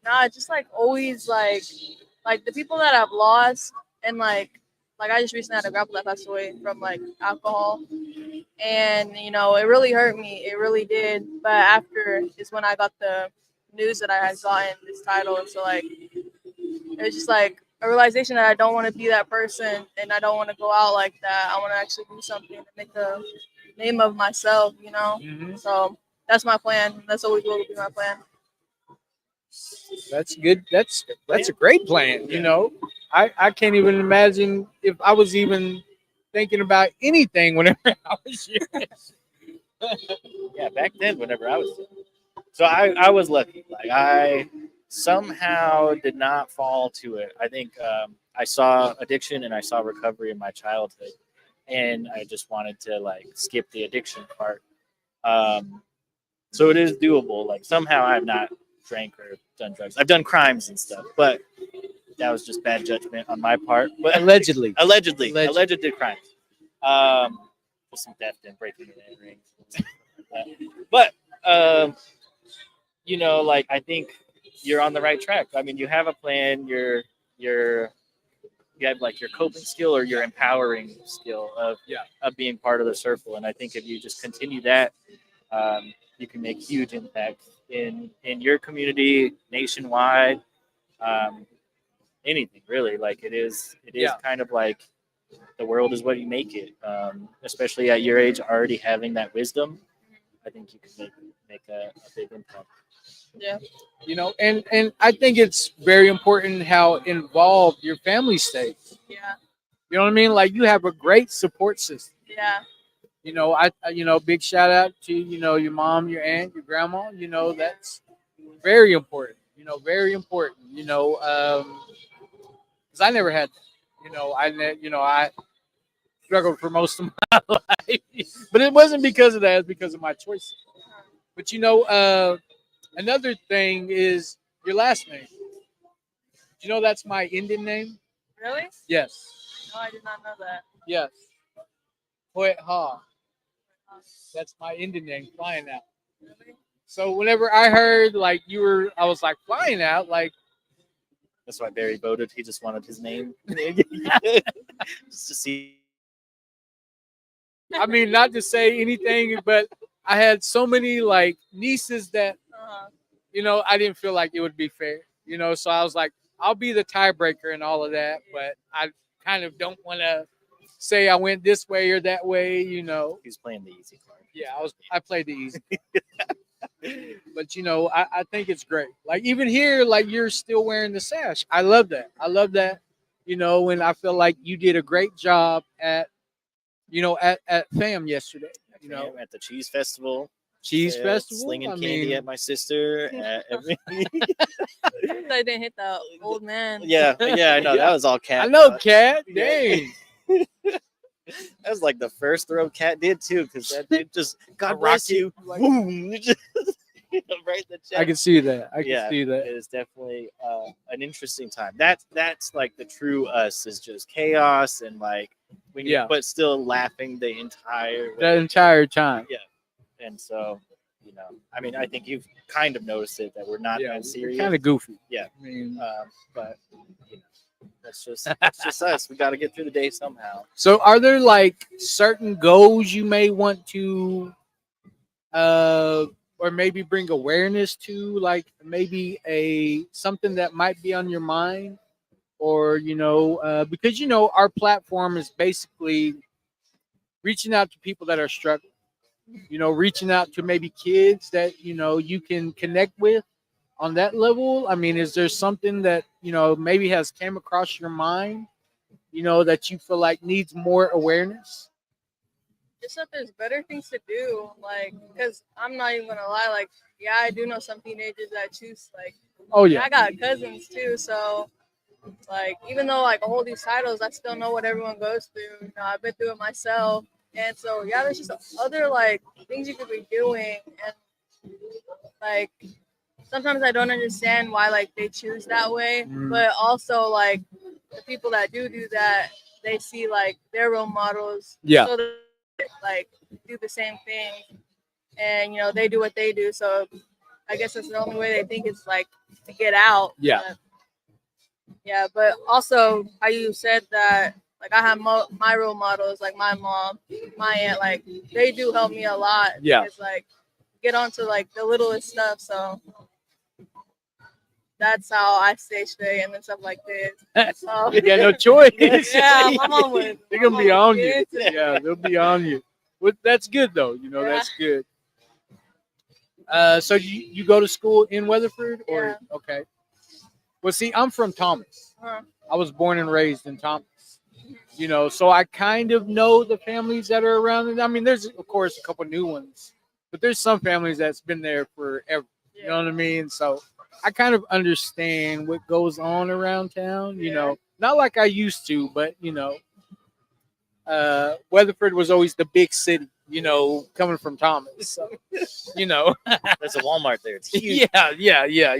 Nah, just like always like the people that I've lost and like I just recently had a grandpa that passed away from like alcohol, and it really hurt me. It really did. But after is when I got the news that I had gotten this title, and so like it was just like a realization that I don't want to be that person, and I don't want to go out like that. I want to actually do something to make a name of myself. Mhm. So that's my plan. That's always will be my plan. That's good. That's a great plan. I can't even imagine if I was even thinking about anything whenever I was young. Yeah, back then, whenever I was, so I was lucky. Like I somehow did not fall to it. I think I saw addiction and I saw recovery in my childhood, and I just wanted to like skip the addiction part. So it is doable. Like somehow I've not drank or done drugs. I've done crimes and stuff, but that was just bad judgment on my part. But Allegedly. allegedly crimes. Just some theft and breaking and entering. But like I think you're on the right track. I mean, you have a plan. You have like your coping skill or your empowering skill of being part of the circle. And I think if you just continue that, you can make huge impact in your community, nationwide, anything really. Like it is Yeah. kind of like the world is what you make it. Especially at your age, already having that wisdom, I think you can make a big impact. Yeah. And I think it's very important how involved your family stays. Yeah. You know what I mean? Like you have a great support system. Yeah. Big shout out to your mom, your aunt, your grandma. That's very important. Very important. Because I never had that. I struggled for most of my life, but it wasn't because of that. It's because of my choices. But another thing is your last name. That's my Indian name. Really? Yes. No, I did not know that. Yes. Hoyt Ha. That's my Indian name, Flying Out. Really? So whenever I heard like I was like Flying Out, like That's why Barry voted. He just wanted his name just to see. I mean, not to say anything, but I had so many like nieces that I didn't feel like it would be fair. So I was like, I'll be the tiebreaker and all of that, but I kind of don't want to say I went this way or that way. He's playing the easy card. Yeah, I played the easy. But I think it's great. Like even here, like you're still wearing the sash. I love that. And I feel like you did a great job at FAM yesterday. At the cheese festival. Cheese festival. Slinging candy at my sister. I didn't hit the old man. Yeah, I know. That was all Cat. I know, Cat. Dang. That was like the first throw Cat did too, because that dude just God A bless rocket, you. like- Boom. Right in the chest. I can see that. I can see It that. is definitely an interesting time. That's like the true us is just chaos and like but still laughing the entire way. That entire time. And so, I mean, I think you've kind of noticed it that we're not that serious. Kind of goofy. Yeah. I mean, But that's just us. We got to get through the day somehow. so are there like certain goals you may want to or maybe bring awareness to, like maybe something that might be on your mind, or because our platform is basically reaching out to people that are struggling, reaching out to maybe kids that you can connect with, on that level? I mean, is there something that, maybe has came across your mind, that you feel like needs more awareness? Just that there's better things to do, like, because I'm not even gonna lie, like, yeah, I do know some teenagers that choose, like, Oh and yeah. I got cousins too, so like, even though like I hold these titles, I still know what everyone goes through. I've been through it myself, and so yeah, there's just other like things you could be doing, and like sometimes I don't understand why like they choose that way, Mm. but also like the people that do that, they see like their role models, Yeah. so they like do the same thing, and they do what they do. So I guess that's the only way they think is like to get out. Yeah. But, yeah, but also how you said that, like I have my role models, like my mom, my aunt, like they do help me a lot. Yeah. It's like get onto like the littlest stuff. So that's how I stay straight and then stuff like this. So You got no choice. yeah, my mom would. They're gonna be on you. Get into it. Yeah, they'll be on you. But that's good though. Yeah. That's good. So you go to school in Weatherford, or Yeah. okay? Well, see, I'm from Thomas. Huh. I was born and raised in Thomas. So I kind of know the families that are around. And I mean, there's of course a couple new ones, but there's some families that's been there forever. You know what I mean? So I kind of understand what goes on around town. Not like I used to, but Weatherford was always the big city. Coming from Thomas. So, There's a Walmart there. It's huge. yeah.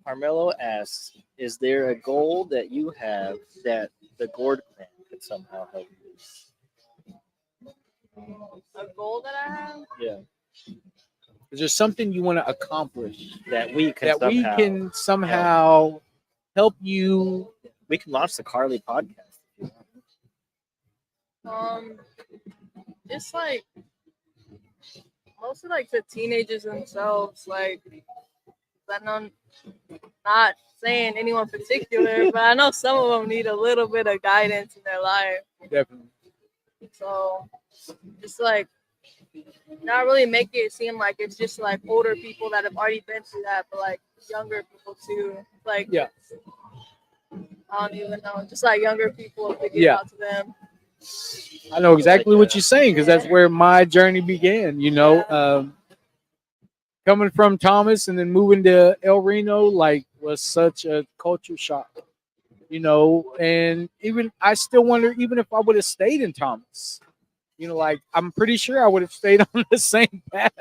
Carmelo asks, "Is there a goal that you have that the Gord clan could somehow help you?" A goal that I have. Yeah, Is there something you want to accomplish that we can that we somehow, can somehow help you? we can launch the Carly podcast. If you want. Just like mostly like the teenagers themselves, like I know, not saying anyone particular, but I know some of them need a little bit of guidance in their life. Definitely. So just like not really make it seem like it's just like older people that have already been through that, but like younger people too. Like Yeah. I don't even know, just like younger people to get Yeah. out to them. I know exactly what you're saying because that's where my journey began. Coming from Thomas and then moving to El Reno, like, was such a culture shock. And even I still wonder, even if I would have stayed in Thomas, like I'm pretty sure I would have stayed on the same path.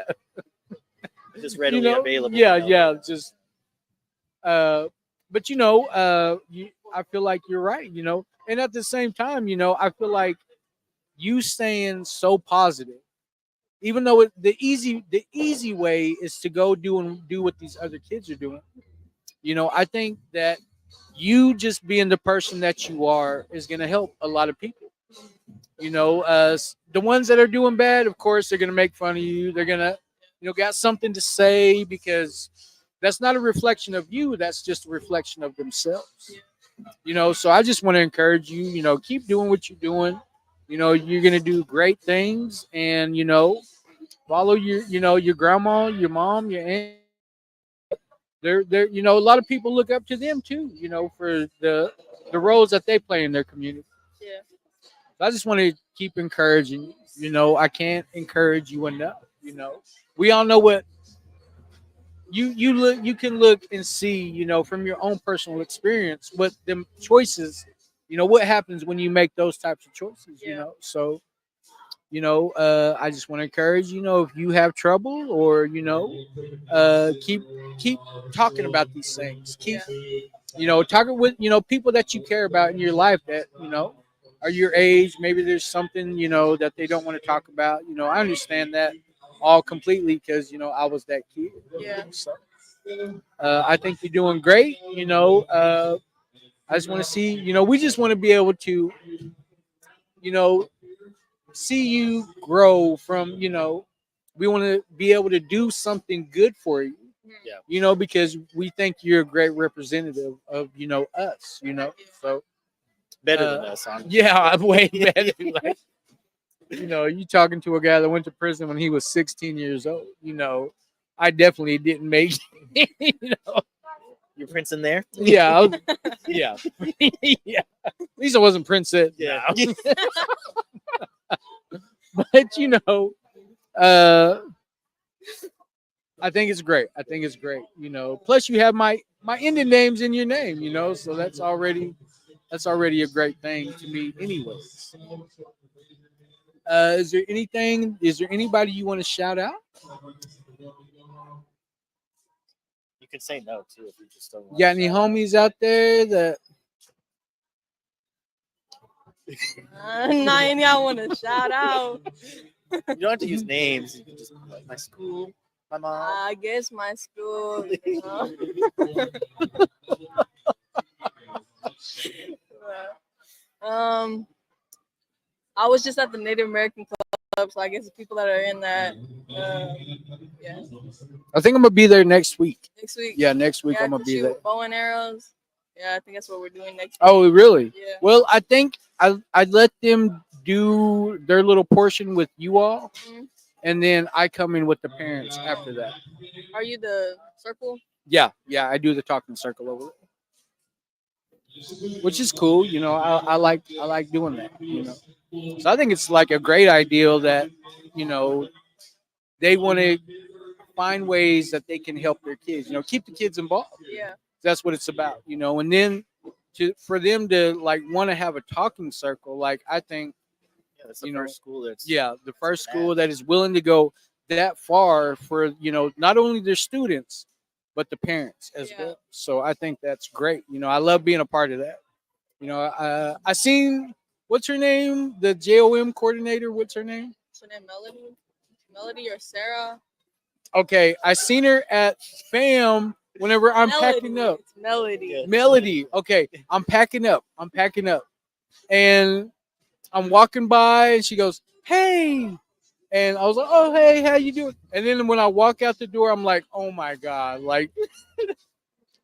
Just readily available. Yeah. Just, but I feel like you're right. And at the same time, I feel like you staying so positive, even though the easy way is to go do what these other kids are doing. I think that you just being the person that you are is going to help a lot of people. The ones that are doing bad, of course, they're going to make fun of you. They're going to, got something to say because that's not a reflection of you. That's just a reflection of themselves. So I just want to encourage you, keep doing what you're doing. You're going to do great things and, follow your grandma, your mom, your aunt. They're, a lot of people look up to them too, for the roles that they play in their community. Yeah. So I just want to keep encouraging you. I can't encourage you enough. We all know what you can look and see, from your own personal experience, what them choices, what happens when you make those types of choices, So, I just want to encourage, if you have trouble or, keep talking about these things. Keep, talking with, people that you care about in your life that, are your age. Maybe there's something, that they don't want to talk about. I understand that all completely because, I was that kid. Yeah. So, I think you're doing great. I just want to see, we just want to be able to, see you grow from, we want to be able to do something good for you. Yeah. Because we think you're a great representative of, us, so Better than us, honestly. yeah, I'm way better. Like, you talking to a guy that went to prison when he was 16 years old. I definitely didn't make you know, Your prince in there? yeah, yeah, yeah. At least I wasn't Princess. Yeah. But you know, uh, I think it's great. I think it's great. You know, plus you have my Indian names in your name. You know, so that's already a great thing to me, anyways. Is there anything? Is there anybody you want to shout out? You can say no too if you just don't. You got any homies out there that? Not any I want to shout out. You don't have to use names. You can just be like my school, my mom. I guess my school. You know. I was just at the Native American Club, so I guess the people that are in that. Yeah. I think I'm gonna be there next week. Next week. Yeah, next week Yeah, I'm gonna to be shoot there. bow and arrows. Yeah, I think that's what we're doing next week. Oh, really? Yeah. Well, I think I let them do their little portion with you all, Mhm. and then I come in with the parents after that. Are you the circle? Yeah, I do the talking circle over there, which is cool. You know, I like doing that. You know, so I think it's like a great ideal that you know they want to find ways that they can help their kids. You know, keep the kids involved. Yeah. That's what it's about. You know, and then for them to like want to have a talking circle, like I think. Yeah, that's the You know, first school that's Yeah, the first that. school that is willing to go that far for not only their students but the parents as Yeah. well. So I think that's great. You know, I love being a part of that. You know, I seen what's her name, the JOM coordinator. What's her name? What's her name? Melody or Sarah? Okay, I seen her at FAM whenever I'm packing up. It's Melody. Yeah. Melody. Okay, I'm packing up, and I'm walking by, and she goes, "Hey." And I was like, "Oh, hey, how you doing?" And then when I walk out the door, I'm like, "Oh my god!" Like,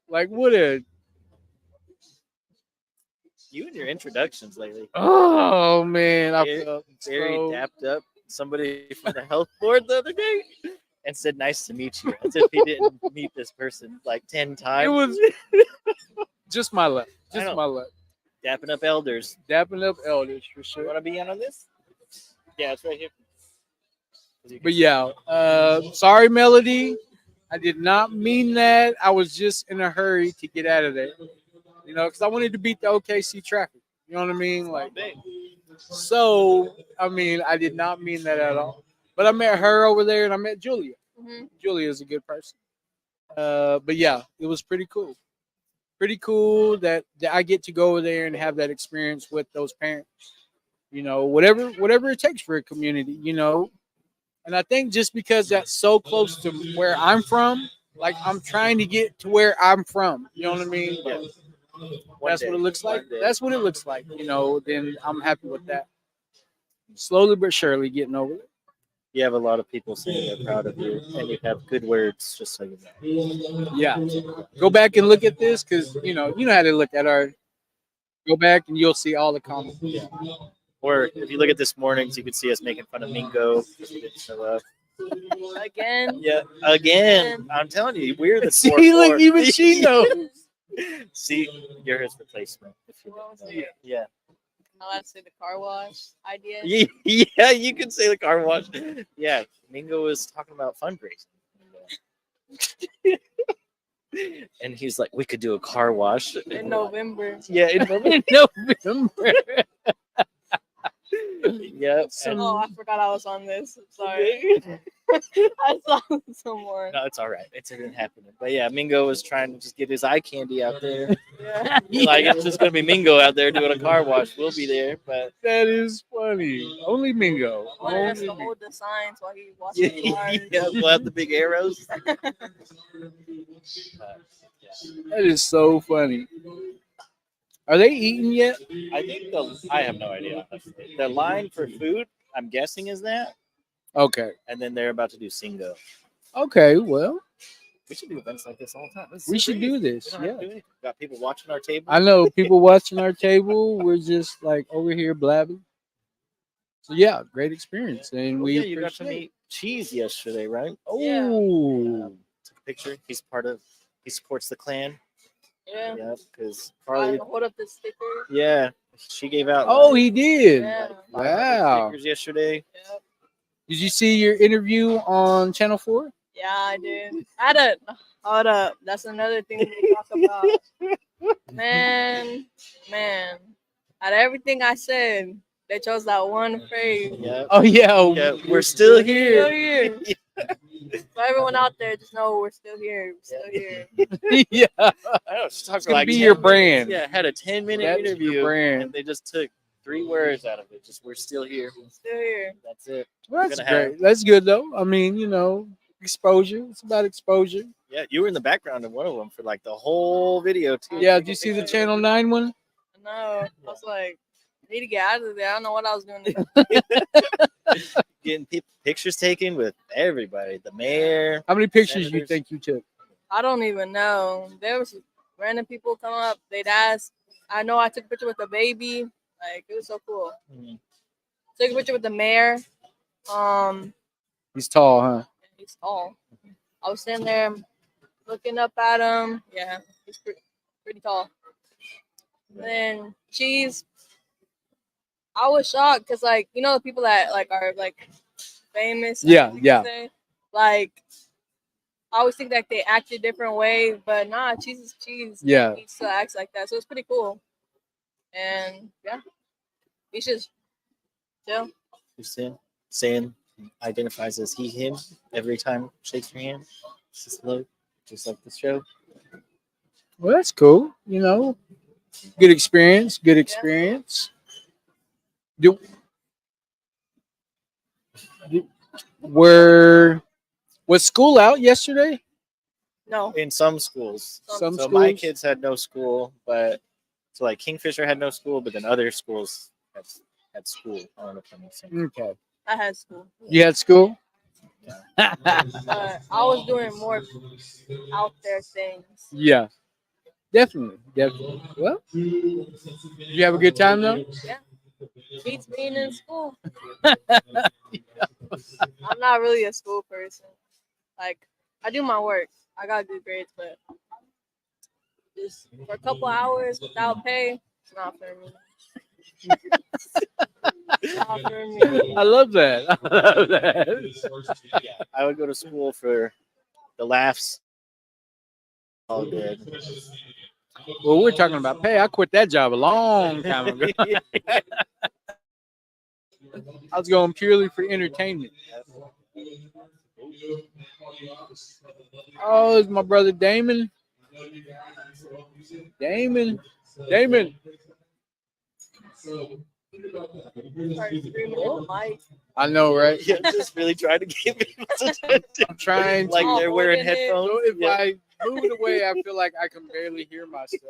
like what a You and your introductions lately. oh man, I Very, felt very so- dapped up. Somebody from the health board the other day and said, "Nice to meet you," as if he didn't meet this person like 10 times. It was just my luck, I know. my luck. Dapping up elders. Dapping up elders for You sure. want to be in on this? Yeah, it's right here. But yeah, sorry, Melody. I did not mean that. I was just in a hurry to get out of there. You know, because I wanted to beat the OKC traffic. You know what I mean? Like, so I mean, I did not mean that at all. But I met her over there, and I met Julia. Mhm. Julia is a good person. But yeah, it was pretty cool. Pretty cool that I get to go over there and have that experience with those parents. You know, whatever it takes for a community. You know, and I think just because that's so close to where I'm from, like I'm trying to get to where I'm from. You know what I mean? Yeah. That's what it looks like. One day. That's what it looks like. You know, then I'm happy with that. Slowly but surely getting over it. You have a lot of people saying they're proud of you, and you have good words, just so you know. Yeah. Go back and look at this because you know how to look at our. Go back and you'll see all the comments. Yeah. Or if you look at this morning's, you can see us making fun of Mingo because he didn't show up. Again. Yeah, again. I'm telling you, we're the See, 4-4. look, even she knows. See, you're his replacement. If you What was didn't know. it? Yeah. I'll have to say the car wash idea. Yeah, you can say the car wash. Yeah, Mingo was talking about fundraising. And he's like, we could do a car wash. In November. Yeah, in November. November. Yep. and- Oh, I forgot I was on this. Sorry. I saw some more. No, it's all right. It didn't happen. But yeah, Mingo was trying to just get his eye candy out there. Yeah. Like it's just gonna be Mingo out there doing a car wash. We'll be there, but That is funny. Only Mingo. I wanted us Only to Mingo. hold the signs while he washes the cars. yeah, we'll have the big arrows. That is so funny. Are they eating yet? I think I have no idea. Honestly. The line for food, I'm guessing, is that, Okay. and then they're about to do Singo. Okay. Well, We should do events like this all the time. This is we super should do easy. this. We don't have Yeah. to do anything. Got people watching our table. I know people watching our table. We're just like over here blabbing. So yeah, great experience, and Oh, we yeah, you got to appreciate it. meet Cheese yesterday, right? Oh, Took picture. He supports the clan. Yeah. Yeah, because I Carly. hold up the sticker. Yeah, she gave out. Oh, like, he did. Yeah. 500 Wow. stickers yesterday. Yep. Did you see your interview on Channel 4? Yeah, I did. I had a hold up. That's another thing we talk about. Man. Out of everything I said, they chose that one phrase. Yeah, Oh yeah. yeah, we're still Still here. here. So everyone out there, just know we're still here. We're still here. yeah. I know she's talking It's for gonna like be 10 your minutes. brand. Yeah, had a 10-minute That's your interview, brand. and they just took 3 words out of it. Just we're still here. Still here. That's it. Well, that's gonna great. have- That's good though. I mean, exposure. It's about exposure. Yeah, you were in the background in one of them for like the whole video too. Yeah. Did you see the Channel 9 one? No, I was like, I need to get out of there. I don't know what I was doing. There. Getting pictures taken with everybody. The mayor. How many pictures you Senators. think you took? I don't even know. There was random people come up. They'd ask. I know I took a picture with the baby. Like it was so cool. Mhm. Took a picture with the mayor. He's tall, huh? He's tall. I was standing there looking up at him. Yeah, he's pretty tall. Then Cheese. I was shocked because, like, the people that like are like famous. I Yeah, guess you could yeah. say. Like, I always think that they act a different way, but nah, Cheese is Cheese. Yeah. He still acts like that, so it's pretty cool. And yeah, he should chill. Saying identifies as he, him every time shakes your hand. It's just hello, just like the show. Well, that's cool. Good experience. Good experience. Was school out yesterday? No, In some schools. Some So my schools? kids had no school, but so like Kingfisher had no school, but then other schools had school. I don't know if that makes sense. Okay. I had school, You had school? but I was doing more out there things. Yeah. Definitely. Well, you have a good time though? Beats being in school. I'm not really a school person. Like, I do my work. I got good grades, but just for a couple hours without pay, it's not for me. Not for me. I love that. I love that. Yeah, I would go to school for the laughs. All good. Well, we're talking about pay. I quit that job a long time ago. I was going purely for entertainment. Oh, it's my brother Damon. Damon. Start screaming in the mic. I know, right? Yeah, just really trying to get people's attention. I'm trying Like to. they're wearing Holding it. headphones. If Yeah. I move it away, I feel like I can barely hear myself.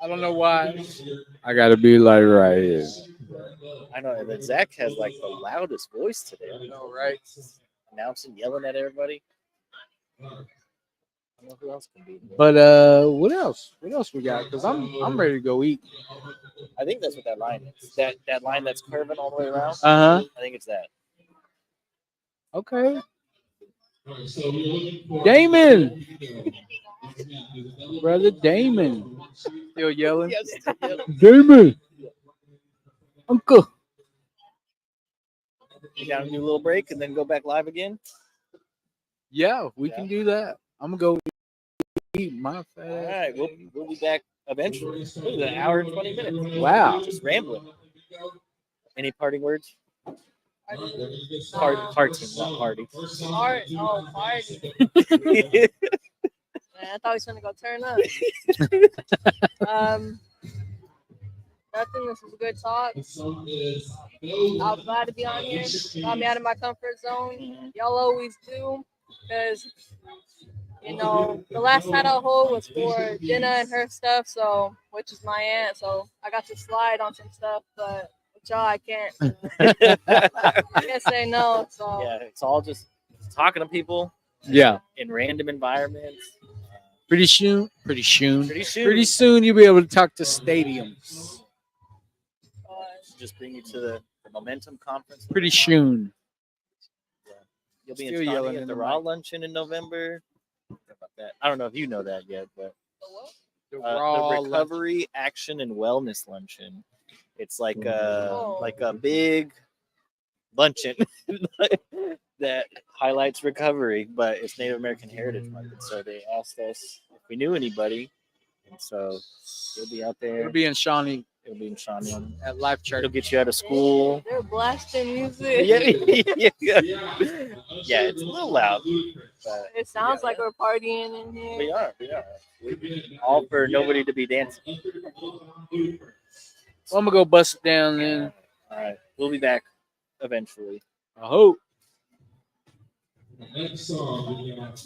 I don't know why. I gotta be like right here. I know that Zach has like the loudest voice today. I know, right? Announcing, yelling at everybody. I don't know who else can be. But what else? What else we got? Because I'm ready to go eat. I think that's what that line is. That line that's curving all the way around. Uh huh. I think it's that. Okay. Damon, brother Damon, still yelling. Damon, Uncle. You got to do a little break and then go back live again. Yeah, we Yeah. can do that. I'm gonna go eat my fat. All right, we'll be back eventually. Look at that, an hour and 20 minutes. Wow. Just rambling. Any parting words? Party, not party. Party. Man, I thought he was gonna go turn up. Nothing. This was a good talk. I was glad to be on here. Got me out of my comfort zone. Y'all always do, because the last title I hold was for Jenna and her stuff, which is my aunt. So I got to slide on some stuff, but with y'all I can't. I can't say no. So Yeah, it's all just talking to people Yeah. in random environments. Pretty soon. Pretty soon. Pretty soon you'll be able to talk to stadiums. Just bring you to the Momentum Conference. Pretty soon. You'll be Still in yelling Shawnee in at the the Raw mic. Luncheon in November. How about that? I don't know if you know that yet, but The the raw lunch. Recovery Action and Wellness Luncheon. It's like Oh. a big luncheon that highlights recovery, but it's Native American Heritage Month. And so they asked us if we knew anybody, and so you'll be out there. It'll be in Shawnee It'll be in Shawnee. at Life Church. It'll get you out of school. They're blasting music. Yeah, yeah, it's a little loud, but It sounds like we're partying in here. we are. All for nobody to be dancing. Well, I'm gonna go bust it down then. All right, we'll be back eventually. I hope. Next song we got